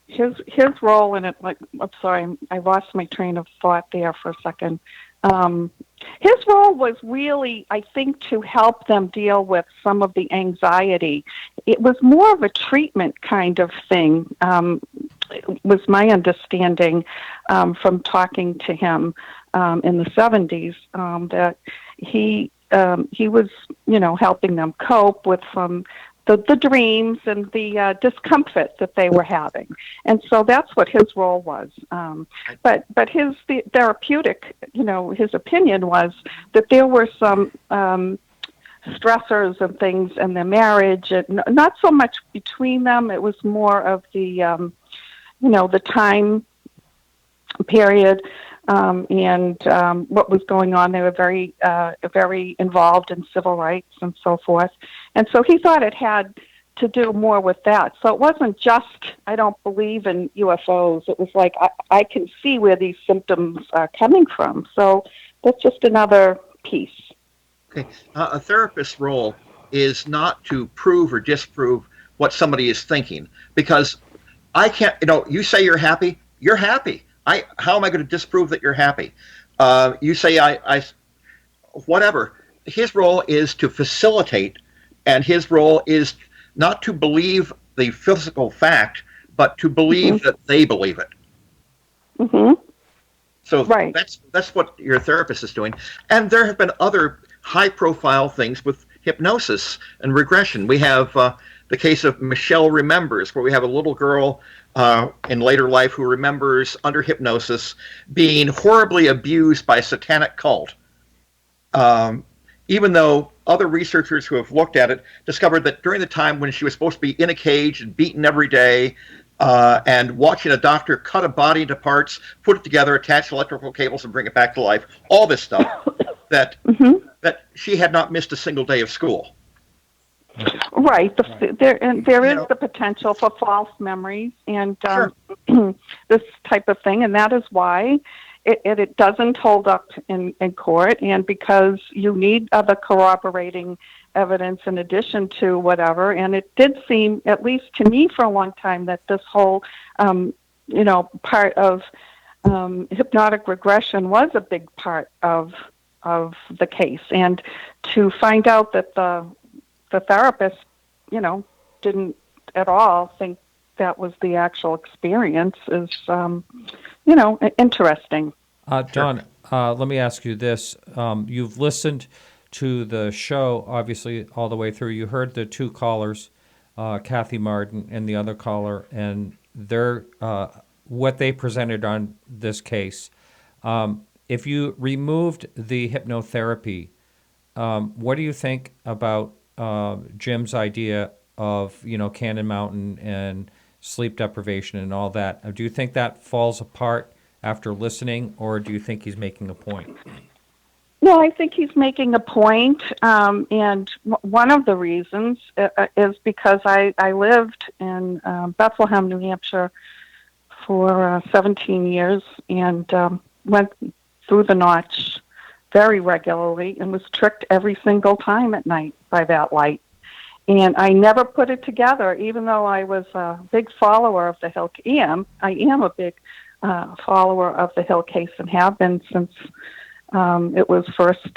his role in it, like, I'm sorry, I lost my train of thought there for a second. His role was really, I think, to help them deal with some of the anxiety. It was more of a treatment kind of thing, was my understanding from talking to him in the 70s, that he was, helping them cope with some the dreams and the discomfort that they were having. And so that's what his role was. But the therapeutic, his opinion was that there were some stressors and things in their marriage, and not so much between them. It was more of the, the time period and what was going on. They were very, very involved in civil rights and so forth. And so he thought it had to do more with that. So it wasn't just, I don't believe in UFOs. It was like, I can see where these symptoms are coming from. So that's just another piece. Okay. A therapist's role is not to prove or disprove what somebody is thinking, because I can't, you say you're happy, you're happy. How am I going to disprove that you're happy? You say I whatever. His role is to facilitate, and his role is not to believe the physical fact, but to believe that they believe it. Mm-hmm. So that's what your therapist is doing. And there have been other high-profile things with hypnosis and regression. We have the case of Michelle Remembers, where we have a little girl in later life who remembers under hypnosis being horribly abused by a satanic cult. Even though other researchers who have looked at it discovered that during the time when she was supposed to be in a cage and beaten every day, and watching a doctor cut a body into parts, put it together, attach electrical cables, and bring it back to life, all this stuff, that she had not missed a single day of school. Right. There is the potential for false memories and this type of thing, and that is why it doesn't hold up in court, and because you need other corroborating evidence in addition to whatever. And it did seem, at least to me for a long time, that this whole, part of hypnotic regression was a big part of the case. And to find out that the therapist, didn't at all think that was the actual experience is, interesting. Don, let me ask you this. You've listened to the show, obviously, all the way through. You heard the two callers, Kathy Martin and the other caller, and their what they presented on this case. If you removed the hypnotherapy, what do you think about Jim's idea of, Cannon Mountain and sleep deprivation and all that? Do you think that falls apart after listening, or do you think he's making a point? No, I think he's making a point, and one of the reasons is because I lived in Bethlehem, New Hampshire for 17 years and went through the notch very regularly and was tricked every single time at night by that light. And I never put it together, even though I was a big follower of the Hill. I am a big follower of the Hill case and have been since it was first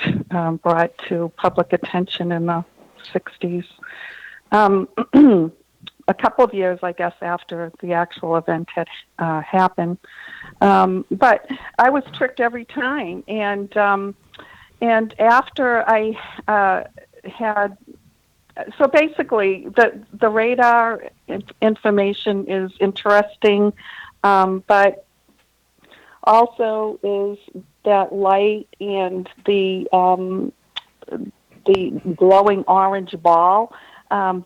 brought to public attention in the 60s. A couple of years, I guess, after the actual event had happened. But I was tricked every time. And after I had... So basically, the radar information is interesting, but also is that light and the glowing orange ball.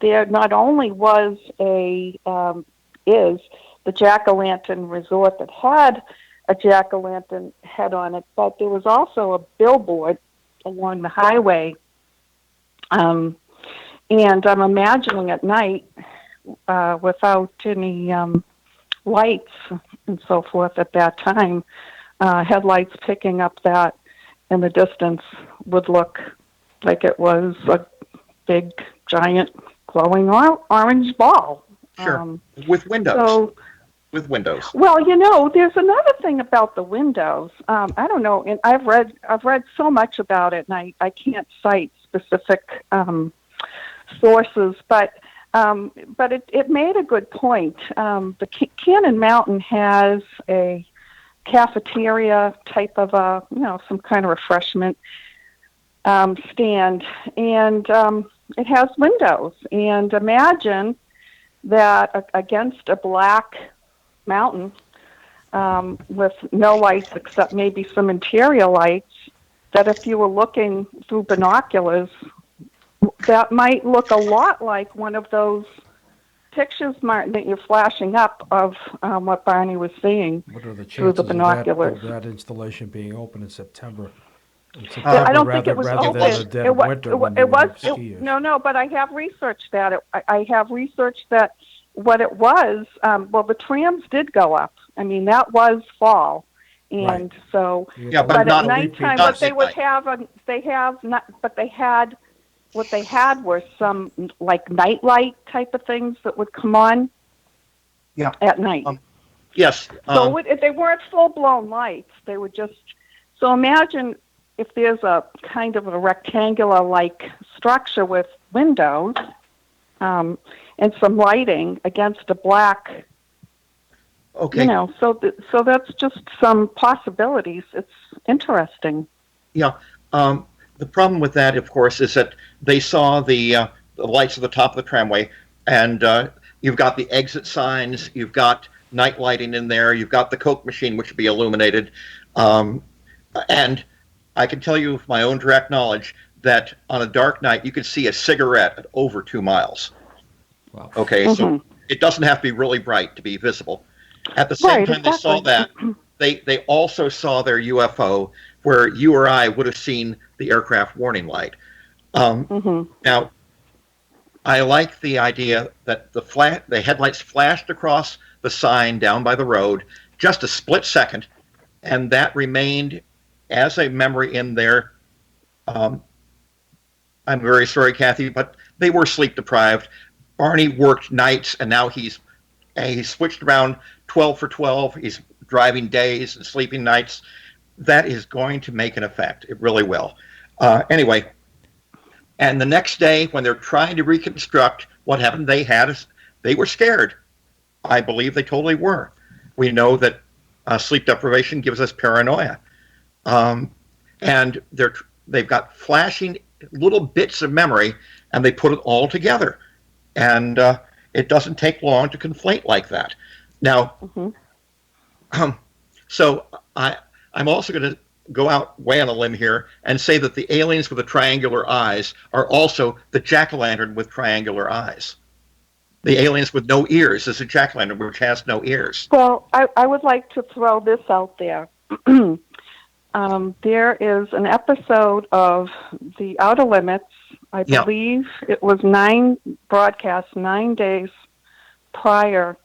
There not only was is the jack-o'-lantern resort that had a jack-o'-lantern head on it, but there was also a billboard along the highway. And I'm imagining at night, without any lights and so forth at that time, headlights picking up that in the distance would look like it was a big, giant, glowing orange ball. Sure, with windows. With windows. Well, there's another thing about the windows. I don't know, and I've read so much about it, and I can't cite specific sources, but it made a good point. The Cannon Mountain has a cafeteria type of some kind of refreshment stand, and it has windows. And imagine that against a black mountain with no lights except maybe some interior lights, that if you were looking through binoculars, that might look a lot like one of those pictures, Martin, that you're flashing up of what Barney was seeing through the binoculars. Of that installation being open in September? I don't think it was open. No, but I have researched that. I have researched that what it was. The trams did go up. I mean, that was fall. And so, but at nighttime, what they would have, what they had were some like night light type of things that would come on at night. Yes. So they weren't full-blown lights. They were just... So imagine if there's a kind of a rectangular-like structure with windows and some lighting against a black Okay. So that's just some possibilities. It's interesting. Yeah. The problem with that, of course, is that they saw the lights at the top of the tramway, and you've got the exit signs, you've got night lighting in there, you've got the Coke machine, which would be illuminated. And I can tell you with my own direct knowledge that on a dark night, you could see a cigarette at over 2 miles. Wow. Okay, so it doesn't have to be really bright to be visible. At the same time they saw that, they also saw their UFO, where you or I would have seen the aircraft warning light. Now, I like the idea that the headlights flashed across the sign down by the road just a split second, and that remained as a memory in there. I'm very sorry, Kathy, but they were sleep deprived. Barney worked nights, and now he's switched around 12 for 12. He's driving days and sleeping nights. That is going to make an effect. It really will. Anyway, and the next day when they're trying to reconstruct what happened, they were scared. I believe they totally were. We know that sleep deprivation gives us paranoia. And they've got flashing little bits of memory, and they put it all together. And it doesn't take long to conflate like that. Now, so I'm also going to go out way on a limb here and say that the aliens with the triangular eyes are also the jack-o'-lantern with triangular eyes. The aliens with no ears is a jack-o'-lantern which has no ears. Well, I would like to throw this out there. There is an episode of The Outer Limits. I believe it was 9 days prior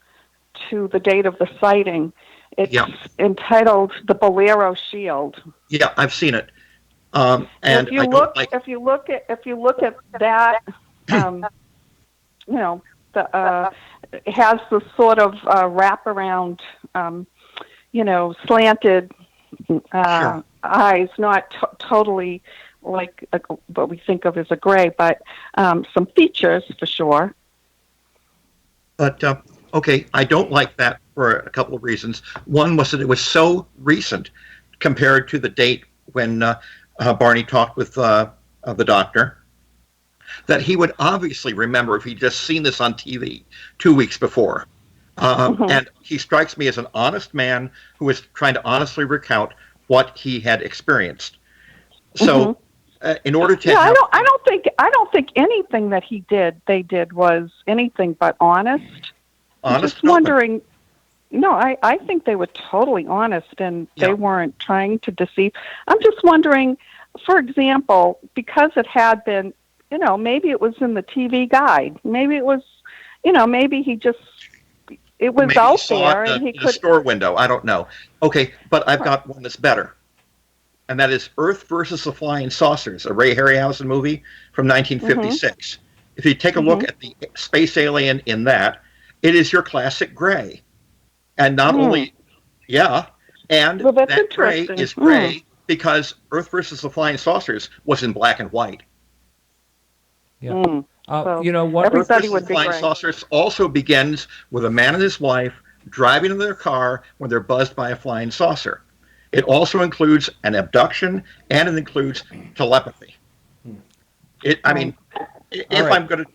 to the date of the sighting. It's entitled "The Bolero Shield." Yeah, I've seen it. And if you look at that, it has the sort of wraparound, slanted eyes, not totally like what we think of as a gray, but some features for sure. But okay, I don't like that for a couple of reasons. One was that it was so recent compared to the date when Barney talked with the doctor, that he would obviously remember if he'd just seen this on TV 2 weeks before. And he strikes me as an honest man who is trying to honestly recount what he had experienced. So, in order to I don't think anything that they did was anything but honest. I'm just wondering. No, I think they were totally honest, and they weren't trying to deceive. I'm just wondering, for example, because it had been, maybe it was in the TV guide. Maybe it was, maybe it was out there, and he could. The store window. I don't know. Okay, but I've got one that's better, and that is Earth versus the Flying Saucers, a Ray Harryhausen movie from 1956. If you take a look at the space alien in that, it is your classic gray. And not only, and that gray is gray because Earth versus the Flying Saucers was in black and white. Yeah. So what? Earth versus the Flying Saucers also begins with a man and his wife driving in their car when they're buzzed by a flying saucer. It also includes an abduction, and it includes telepathy. If I'm going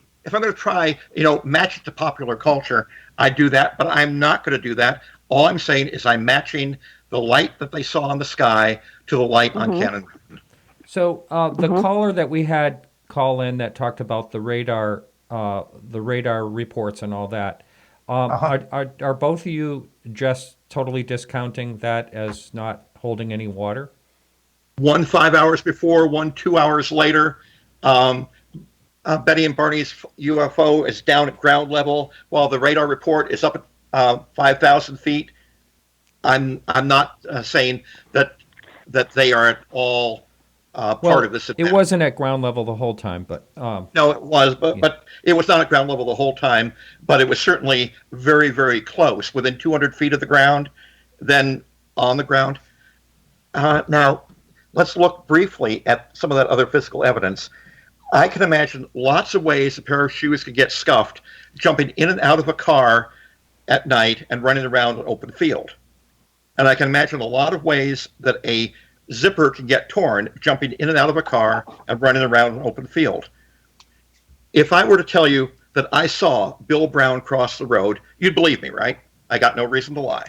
to try, match it to popular culture, I do that, but I'm not going to do that. All I'm saying is I'm matching the light that they saw in the sky to the light on Cannon. So the caller that we had call in that talked about the radar reports and all that, are both of you just totally discounting that as not holding any water? One 5 hours before, one 2 hours later. Betty and Barney's UFO is down at ground level, while the radar report is up at 5,000 feet. I'm not saying that they are at all part of this event. It wasn't at ground level the whole time, but no, it was, but it was not at ground level the whole time. But it was certainly very, very close, within 200 feet of the ground, then on the ground. Now, let's look briefly at some of that other physical evidence. I can imagine lots of ways a pair of shoes could get scuffed, jumping in and out of a car at night and running around an open field. And I can imagine a lot of ways that a zipper can get torn jumping in and out of a car and running around an open field. If I were to tell you that I saw Bill Brown cross the road, you'd believe me, right? I got no reason to lie.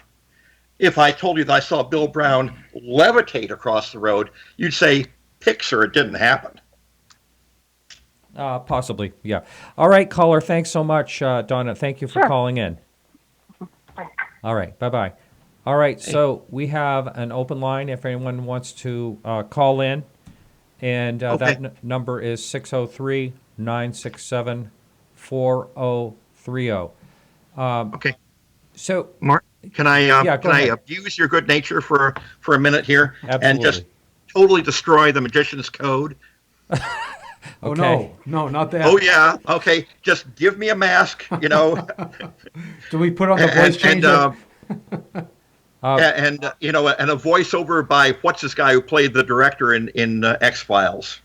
If I told you that I saw Bill Brown levitate across the road, you'd say, picture, it didn't happen. Possibly, yeah. All right, caller, thanks so much, Donna. Thank you for calling in. All right, bye-bye. All right, so we have an open line if anyone wants to call in, and that number is 603-967-4030. Okay. So, Mark, can I abuse your good nature for a minute here? Absolutely. And just totally destroy the magician's code? Oh, no, not that. Oh, yeah. Okay. Just give me a mask, you know. Do we put on the voice changer? And you know, and a voiceover by what's this guy who played the director in X-Files,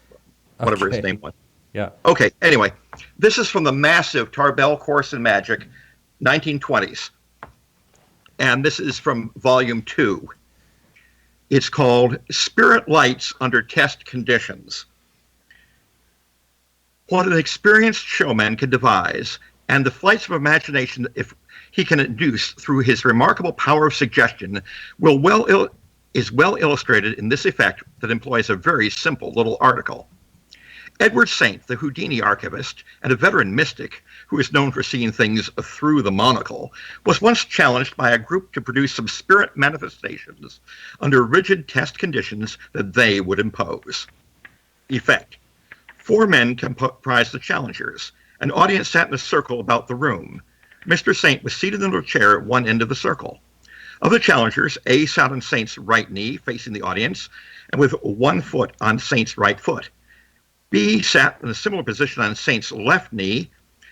whatever his name was. Yeah. Okay. Anyway, this is from the massive Tarbell Course in Magic, 1920s, and this is from Volume 2. It's called Spirit Lights Under Test Conditions. What an experienced showman can devise, and the flights of imagination if he can induce through his remarkable power of suggestion is well illustrated in this effect that employs a very simple little article. Edward Saint, the Houdini archivist and a veteran mystic who is known for seeing things through the monocle, was once challenged by a group to produce some spirit manifestations under rigid test conditions that they would impose. Effect. 4 men comprised the challengers. An audience sat in a circle about the room. Mr. Saint was seated in a chair at one end of the circle. Of the challengers, A sat on Saint's right knee, facing the audience, and with one foot on Saint's right foot. B sat in a similar position on Saint's left knee.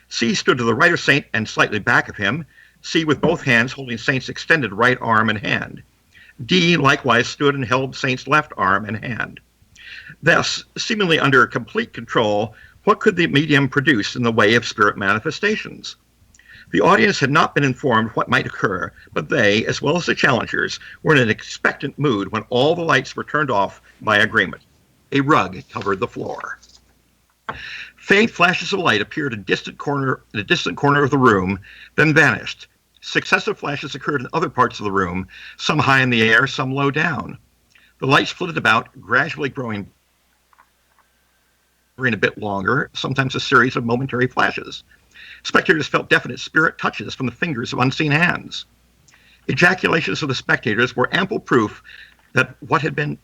C stood to the right of Saint and slightly back of him. C with both hands holding Saint's extended right arm and hand. D likewise stood and held Saint's left arm and hand. Thus, seemingly under complete control, what could the medium produce in the way of spirit manifestations? The audience had not been informed what might occur, but they, as well as the challengers, were in an expectant mood when all the lights were turned off by agreement. A rug covered the floor. Faint flashes of light appeared in a distant corner of the room, then vanished. Successive flashes occurred in other parts of the room, some high in the air, some low down. The lights flitted about, gradually growing a bit longer, sometimes a series of momentary flashes. Spectators felt definite spirit touches from the fingers of unseen hands. Ejaculations of the spectators were ample proof that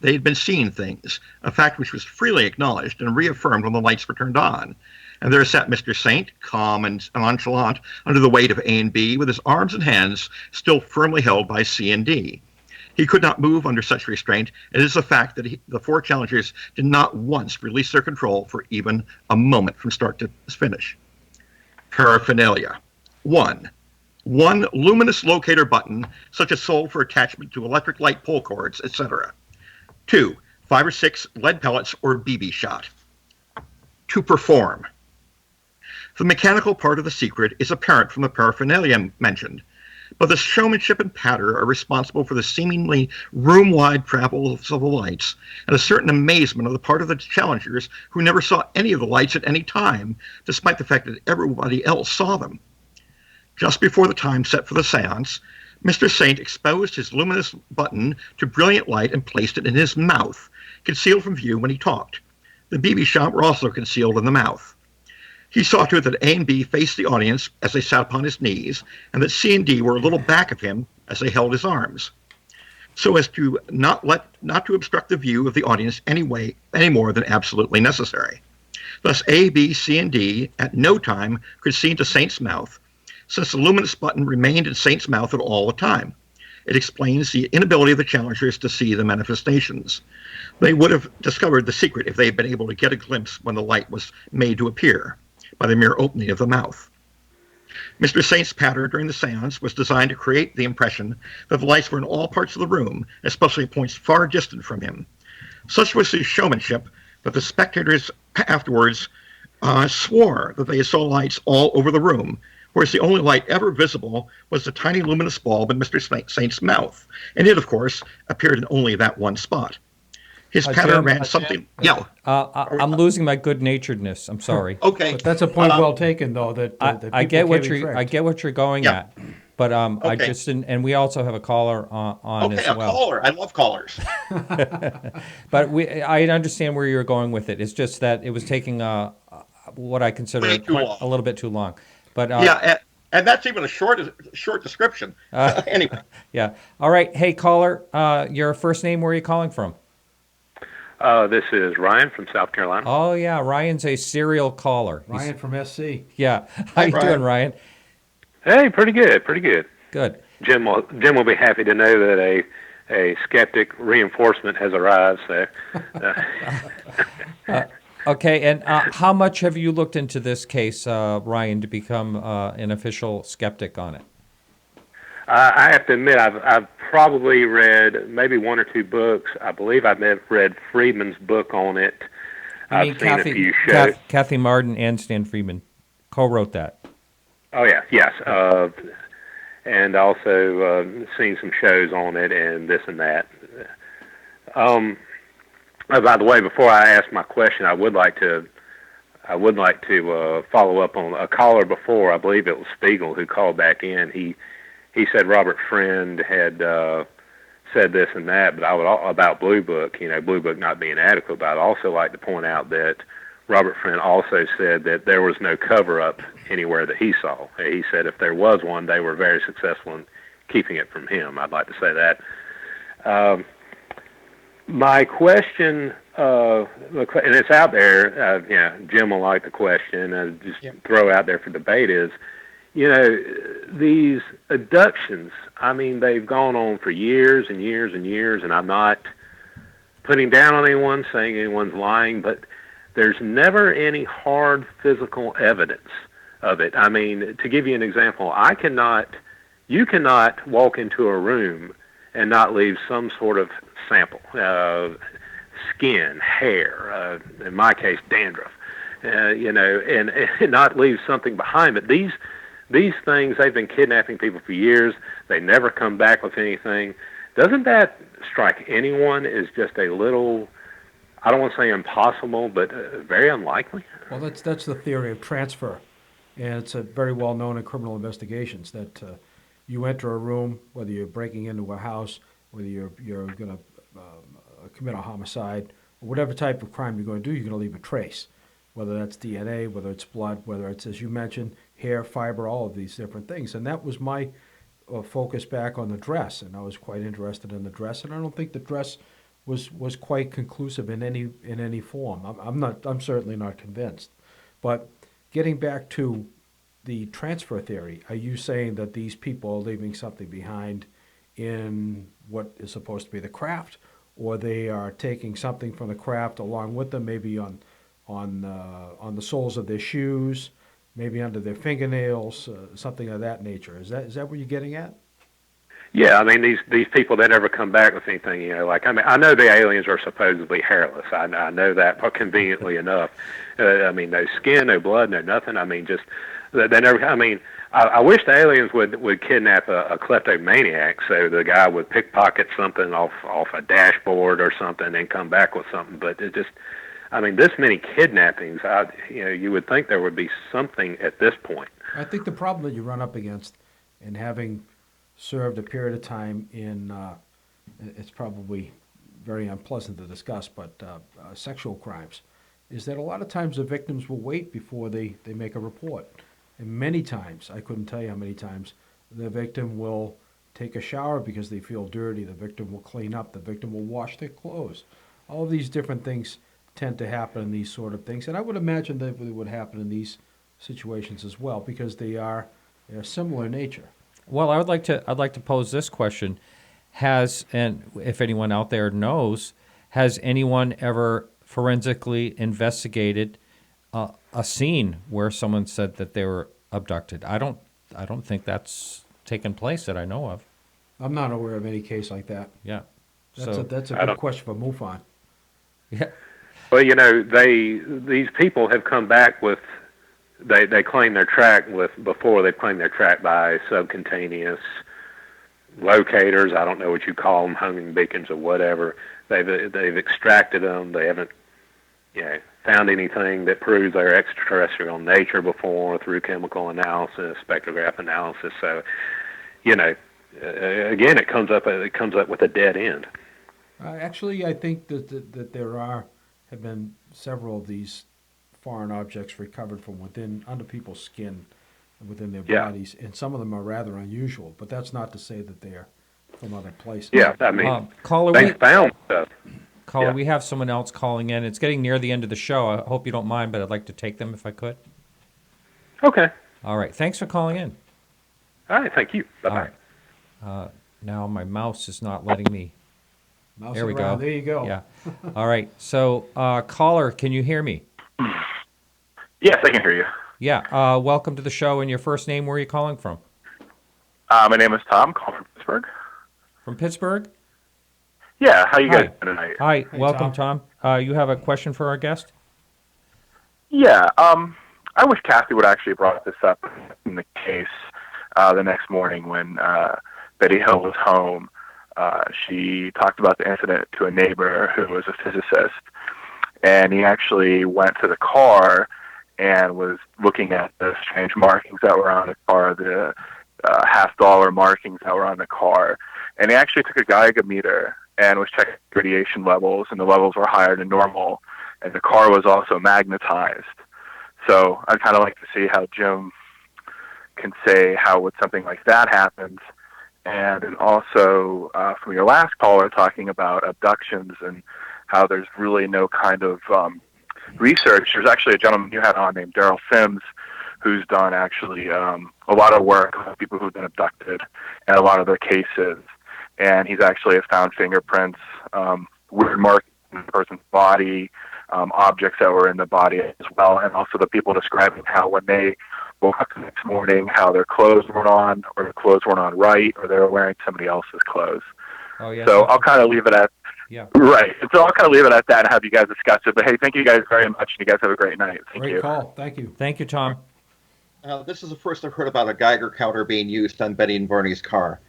they had been seeing things, a fact which was freely acknowledged and reaffirmed when the lights were turned on. And there sat Mr. Saint, calm and nonchalant, under the weight of A and B, with his arms and hands still firmly held by C and D. He could not move under such restraint. It is a fact that the 4 challengers did not once release their control for even a moment from start to finish. Paraphernalia. 1. One luminous locator button, such as sold for attachment to electric light pole cords, etc. 2. 5 or 6 lead pellets or BB shot. To perform. The mechanical part of the secret is apparent from the paraphernalia mentioned, but the showmanship and patter are responsible for the seemingly room-wide travels of the lights and a certain amazement on the part of the challengers who never saw any of the lights at any time, despite the fact that everybody else saw them. Just before the time set for the seance, Mr. Saint exposed his luminous button to brilliant light and placed it in his mouth, concealed from view when he talked. The BB shot were also concealed in the mouth. He saw to it that A and B faced the audience as they sat upon his knees, and that C and D were a little back of him as they held his arms, so as to not to obstruct the view of the audience any more than absolutely necessary. Thus, A, B, C, and D at no time could see into Saint's mouth, since the luminous button remained in Saint's mouth at all the time. It explains the inability of the challengers to see the manifestations. They would have discovered the secret if they had been able to get a glimpse when the light was made to appear, by the mere opening of the mouth. Mr. Saint's pattern during the seance was designed to create the impression that the lights were in all parts of the room, especially at points far distant from him. Such was his showmanship that the spectators afterwards swore that they saw lights all over the room, whereas the only light ever visible was the tiny luminous bulb in Mr. Saint's mouth, and it, of course, appeared in only that one spot. His pattern ran something. Yeah. I'm losing my good-naturedness. I'm sorry. Okay. But that's a point well taken, though. That I get what you're going at, but Okay. I just didn't. And we also have a caller on Okay, as well. a caller. I love callers. But I understand where you're going with it. It's just that it was taking what I consider Way too long. a little bit too long. But Yeah, and that's even a short description. Anyway. Yeah. All right. Hey, caller, your first name, where are you calling from? This is Ryan from South Carolina. Oh, yeah. Ryan's a serial caller. Ryan from SC. Yeah. How you doing, Ryan? Hey, pretty good, pretty good. Good. Jim will be happy to know that a skeptic reinforcement has arrived. So, okay, and how much have you looked into this case, Ryan, to become an official skeptic on it? I have to admit, I've probably read maybe one or two books. I believe I've read Friedman's book on it. I've seen a few shows. Kathy Martin and Stan Friedman co-wrote that. Oh yeah, yes, and also seen some shows on it and this and that. By the way, before I ask my question, I would like to follow up on a caller before. I believe it was Spiegel who called back in. He said Robert Friend had said this and that, but about Blue Book, Blue Book not being adequate. But I'd also like to point out that Robert Friend also said that there was no cover-up anywhere that he saw. He said if there was one, they were very successful in keeping it from him. I'd like to say that. My question, and it's out there, Jim will like the question, just throw out there for debate is, these abductions, I mean, they've gone on for years and years and years, and I'm not putting down on anyone, saying anyone's lying, but there's never any hard physical evidence of it. I mean, to give you an example, you cannot walk into a room and not leave some sort of sample, skin, hair, in my case, dandruff, and not leave something behind. But these things, they've been kidnapping people for years. They never come back with anything. Doesn't that strike anyone as just a little, I don't want to say impossible, but very unlikely? Well, that's the theory of transfer, and it's very well known in criminal investigations that you enter a room, whether you're breaking into a house, whether you're going to commit a homicide, or whatever type of crime you're going to do, you're going to leave a trace, whether that's DNA, whether it's blood, whether it's, as you mentioned, hair, fiber, all of these different things. And that was my focus back on the dress, and I was quite interested in the dress, and I don't think the dress was quite conclusive in any form. I'm certainly not convinced. But getting back to the transfer theory, are you saying that these people are leaving something behind in what is supposed to be the craft, or they are taking something from the craft along with them, maybe on the soles of their shoes, maybe under their fingernails, something of that nature? Is that what you're getting at? Yeah, I mean, these people, they never come back with anything, I know the aliens are supposedly hairless. I know that conveniently enough. I mean, no skin, no blood, no nothing. I mean, just, they never, I wish the aliens would kidnap a kleptomaniac so the guy would pickpocket something off a dashboard or something and come back with something. But it just, this many kidnappings, you would think there would be something at this point. I think the problem that you run up against in having served a period of time in, it's probably very unpleasant to discuss, but sexual crimes, is that a lot of times the victims will wait before they make a report. And many times, I couldn't tell you how many times, the victim will take a shower because they feel dirty. The victim will clean up. The victim will wash their clothes. All of these different things tend to happen in these sort of things. And I would imagine that it would happen in these situations as well because they're similar in nature. Well, I'd like to pose this question. And if anyone out there knows, has anyone ever forensically investigated a scene where someone said that they were abducted? I don't think that's taken place that I know of. I'm not aware of any case like that. Yeah. That's a good question for MUFON. Yeah. Well, these people have come back with they claim their track before they claim their track by subcutaneous locators. I don't know what you call them, homing beacons or whatever. They've extracted them. They haven't found anything that proves their extraterrestrial nature before through chemical analysis, spectrograph analysis. So, again, it comes up with a dead end. Actually, I think that there have been several of these foreign objects recovered from under people's skin, within their bodies, and some of them are rather unusual. But that's not to say that they're from other places. Yeah, I mean, caller, they found stuff. Caller, we have someone else calling in. It's getting near the end of the show. I hope you don't mind, but I'd like to take them if I could. Okay. All right. Thanks for calling in. All right. Thank you. Bye-bye. All right. Now my mouse is not letting me. There we around. go. There you go. Yeah. All right. So, caller, can you hear me? Yes, I can hear you. Yeah. Welcome to the show. And your first name, where are you calling from? My name is Tom, calling from Pittsburgh. From Pittsburgh? Yeah, how you guys doing tonight? Hi, welcome, Tom. You have a question for our guest? Yeah, I wish Kathy would actually have brought this up in the case the next morning when Betty Hill was home. She talked about the incident to a neighbor who was a physicist, and he actually went to the car and was looking at the strange markings that were on the car, the $50 markings that were on the car, and he actually took a Geiger meter and was checking radiation levels, and the levels were higher than normal, and the car was also magnetized. So I'd kind of like to see how Jim can say how would something like that happens. And then also from your last caller talking about abductions and how there's really no kind of research. There's actually a gentleman you had on named Daryl Sims who's done actually a lot of work with people who've been abducted and a lot of their cases. And he's actually found fingerprints, weird marks in the person's body, objects that were in the body as well, and also the people describing how when they woke up the next morning, how their clothes weren't on, or their clothes weren't on right, or they were wearing somebody else's clothes. Oh, yeah. So I'll kind of leave it at right. So I'll kind of leave it at that and have you guys discuss it. But hey, thank you guys very much, and you guys have a great night. Thank you. Great call. Thank you. Thank you, Tom. This is the first I've heard about a Geiger counter being used on Betty and Barney's car.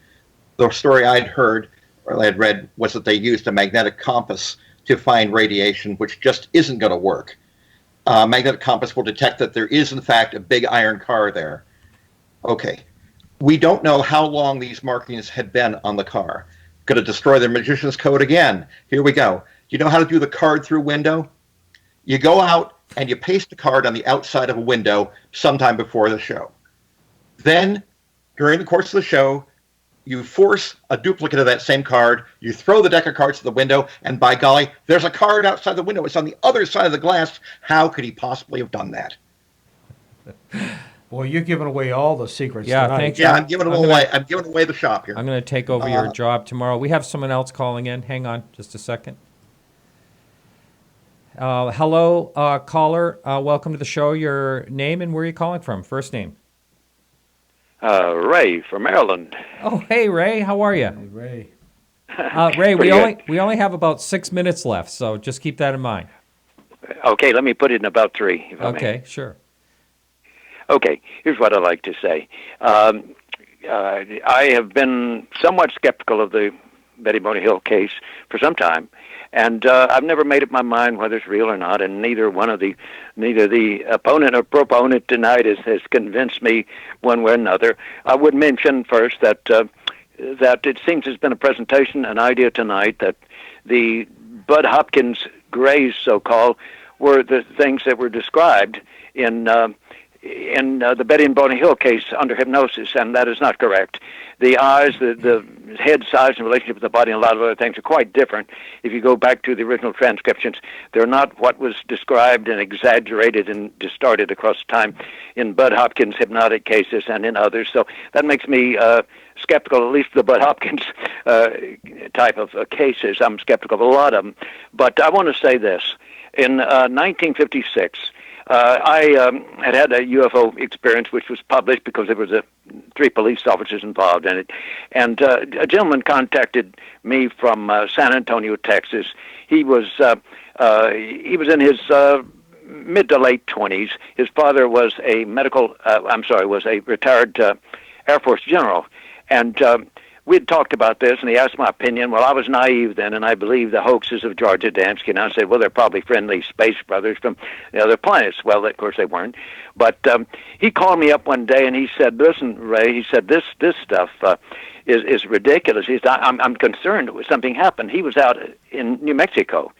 The story I'd heard or I'd read was that they used a magnetic compass to find radiation, which just isn't going to work. Magnetic compass will detect that there is, in fact, a big iron car there. Okay. We don't know how long these markings had been on the car. Going to destroy their magician's code again. Here we go. You know how to do the card through window? You go out and you paste the card on the outside of a window sometime before the show. Then, during the course of the show, you force a duplicate of that same card, you throw the deck of cards to the window, and by golly, there's a card outside the window. It's on the other side of the glass. How could he possibly have done that? Boy, you're giving away all the secrets Yeah, tonight. thank you. Yeah, I'm giving away. I'm giving away the shop here. I'm going to take over your job tomorrow. We have someone else calling in. Hang on just a second. Hello, caller. Welcome to the show. Your name and where are you calling from? First name. Ray from Maryland. Oh, hey, Ray. How are you? Hey, Ray. Ray, we only have about 6 minutes left, so just keep that in mind. Okay, let me put it in about 3. If I may. Okay, sure. Okay, here's what I'd like to say. I have been somewhat skeptical of the Betty Boney Hill case for some time, and I've never made up my mind whether it's real or not, and neither the opponent or proponent tonight has convinced me one way or another. I would mention first that it seems there's been a presentation, an idea tonight, that the Bud Hopkins Greys, so-called, were the things that were described in the Betty and Boney Hill case under hypnosis, and that is not correct. The eyes, the head size in relationship with the body, and a lot of other things are quite different. If you go back to the original transcriptions, they're not what was described and exaggerated and distorted across time in Bud Hopkins' hypnotic cases and in others. So that makes me skeptical, at least the Bud Hopkins type of cases. I'm skeptical of a lot of them. But I want to say this. In 1956, I had a UFO experience which was published because there was 3 police officers involved in it. And a gentleman contacted me from San Antonio, Texas. He was in his mid to late 20s. His father was a was a retired Air Force general. And we'd talked about this, and he asked my opinion. Well, I was naive then, and I believed the hoaxes of George Adamski. And I said, well, they're probably friendly space brothers from the other planets. Well, of course they weren't. But he called me up one day, and he said, listen, Ray, he said, this stuff is ridiculous. He said, I'm concerned that something happened. He was out in New Mexico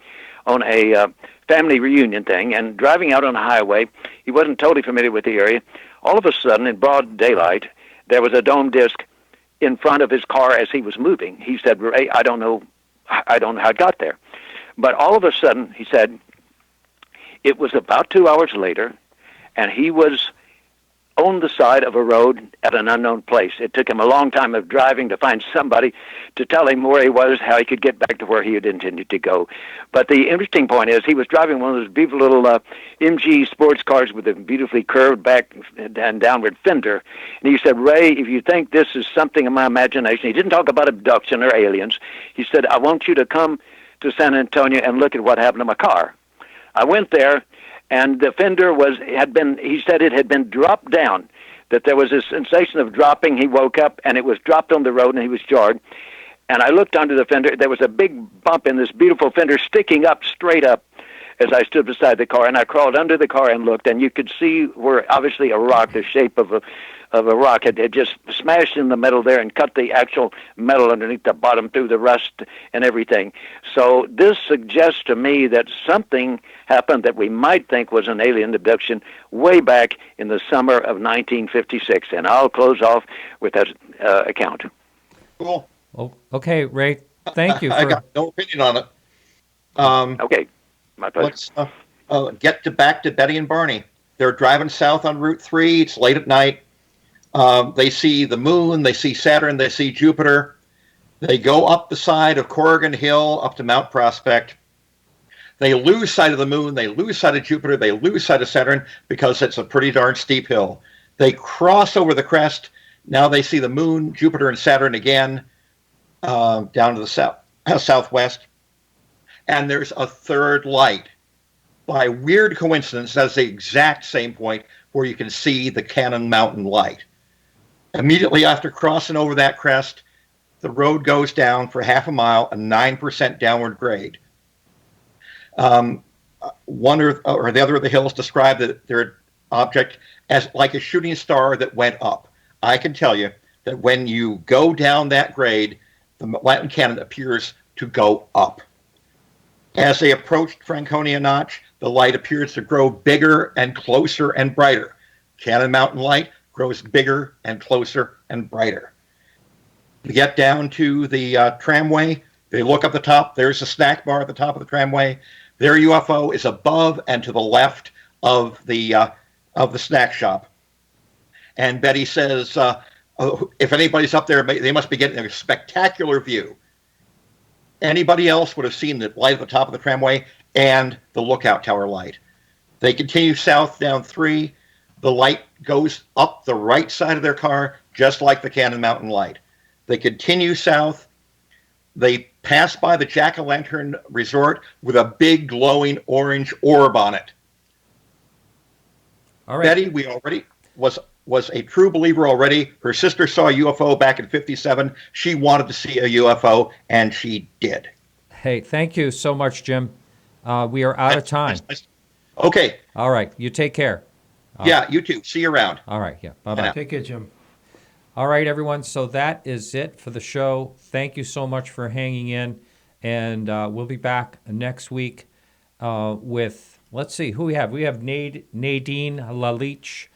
on a family reunion thing, and driving out on a highway. He wasn't totally familiar with the area. All of a sudden, in broad daylight, there was a dome disc in front of his car as he was moving. He said, Ray, I don't know how it got there. But all of a sudden, he said, it was about 2 hours later, and he was on the side of a road at an unknown place. It took him a long time of driving to find somebody to tell him where he was, how he could get back to where he had intended to go. But the interesting point is he was driving one of those beautiful little MG sports cars with a beautifully curved back and downward fender. And he said, Ray, if you think this is something in my imagination, he didn't talk about abduction or aliens. He said, I want you to come to San Antonio and look at what happened to my car. I went there, and the fender he said it had been dropped down, that there was a sensation of dropping. He woke up, and it was dropped on the road, and he was jarred. And I looked under the fender. There was a big bump in this beautiful fender sticking up, straight up, as I stood beside the car. And I crawled under the car and looked, and you could see where obviously a rock, the shape of a rock, had just smashed in the metal there and cut the actual metal underneath the bottom through the rust and everything. So this suggests to me that something happened that we might think was an alien abduction way back in the summer of 1956. And I'll close off with that account. Cool. Oh, okay, Ray, thank you. I got no opinion on it. Okay, my pleasure. Let's get back to Betty and Barney. They're driving south on Route 3. It's late at night. They see the moon, they see Saturn, they see Jupiter. They go up the side of Corrigan Hill up to Mount Prospect. They lose sight of the moon, they lose sight of Jupiter, they lose sight of Saturn because it's a pretty darn steep hill. They cross over the crest. Now they see the moon, Jupiter, and Saturn again down to the southwest. And there's a third light. By weird coincidence, that's the exact same point where you can see the Cannon Mountain light. Immediately after crossing over that crest, the road goes down for half a mile, a 9% downward grade. One or the other of the hills describe their object as like a shooting star that went up. I can tell you that when you go down that grade, the Latin Cannon appears to go up. As they approached Franconia Notch, the light appears to grow bigger and closer and brighter. Cannon Mountain light grows bigger and closer and brighter. To get down to the tramway, they look up the top. There's a snack bar at the top of the tramway. Their UFO is above and to the left of the snack shop. And Betty says, if anybody's up there, they must be getting a spectacular view. Anybody else would have seen the light at the top of the tramway and the lookout tower light. They continue south down 3. The light goes up the right side of their car, just like the Cannon Mountain light. They continue south. They pass by the Jack-o'-lantern resort with a big glowing orange orb on it. All right. Betty, was a true believer already. Her sister saw a UFO back in 57. She wanted to see a UFO, and she did. Hey, thank you so much, Jim. We are out of time. Okay. All right. You take care. Yeah, you too. See you around. All right. Yeah. Bye-bye. Take care, Jim. All right, everyone. So that is it for the show. Thank you so much for hanging in. And we'll be back next week with, let's see, who we have. We have Nadine Lalich.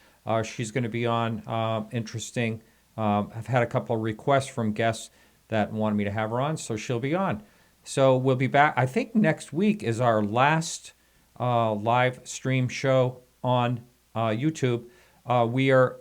She's going to be on. Interesting. I've had a couple of requests from guests that wanted me to have her on, so she'll be on. So we'll be back. I think next week is our last live stream show on YouTube. We are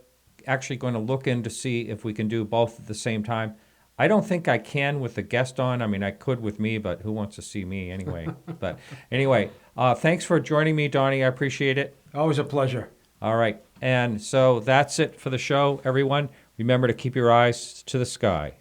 actually going to look in to see if we can do both at the same time. I don't think I can with the guest on. I mean, I could with me, but who wants to see me anyway? But anyway, thanks for joining me, Donnie. I appreciate it. Always a pleasure. All right. And so that's it for the show, everyone. Remember to keep your eyes to the sky.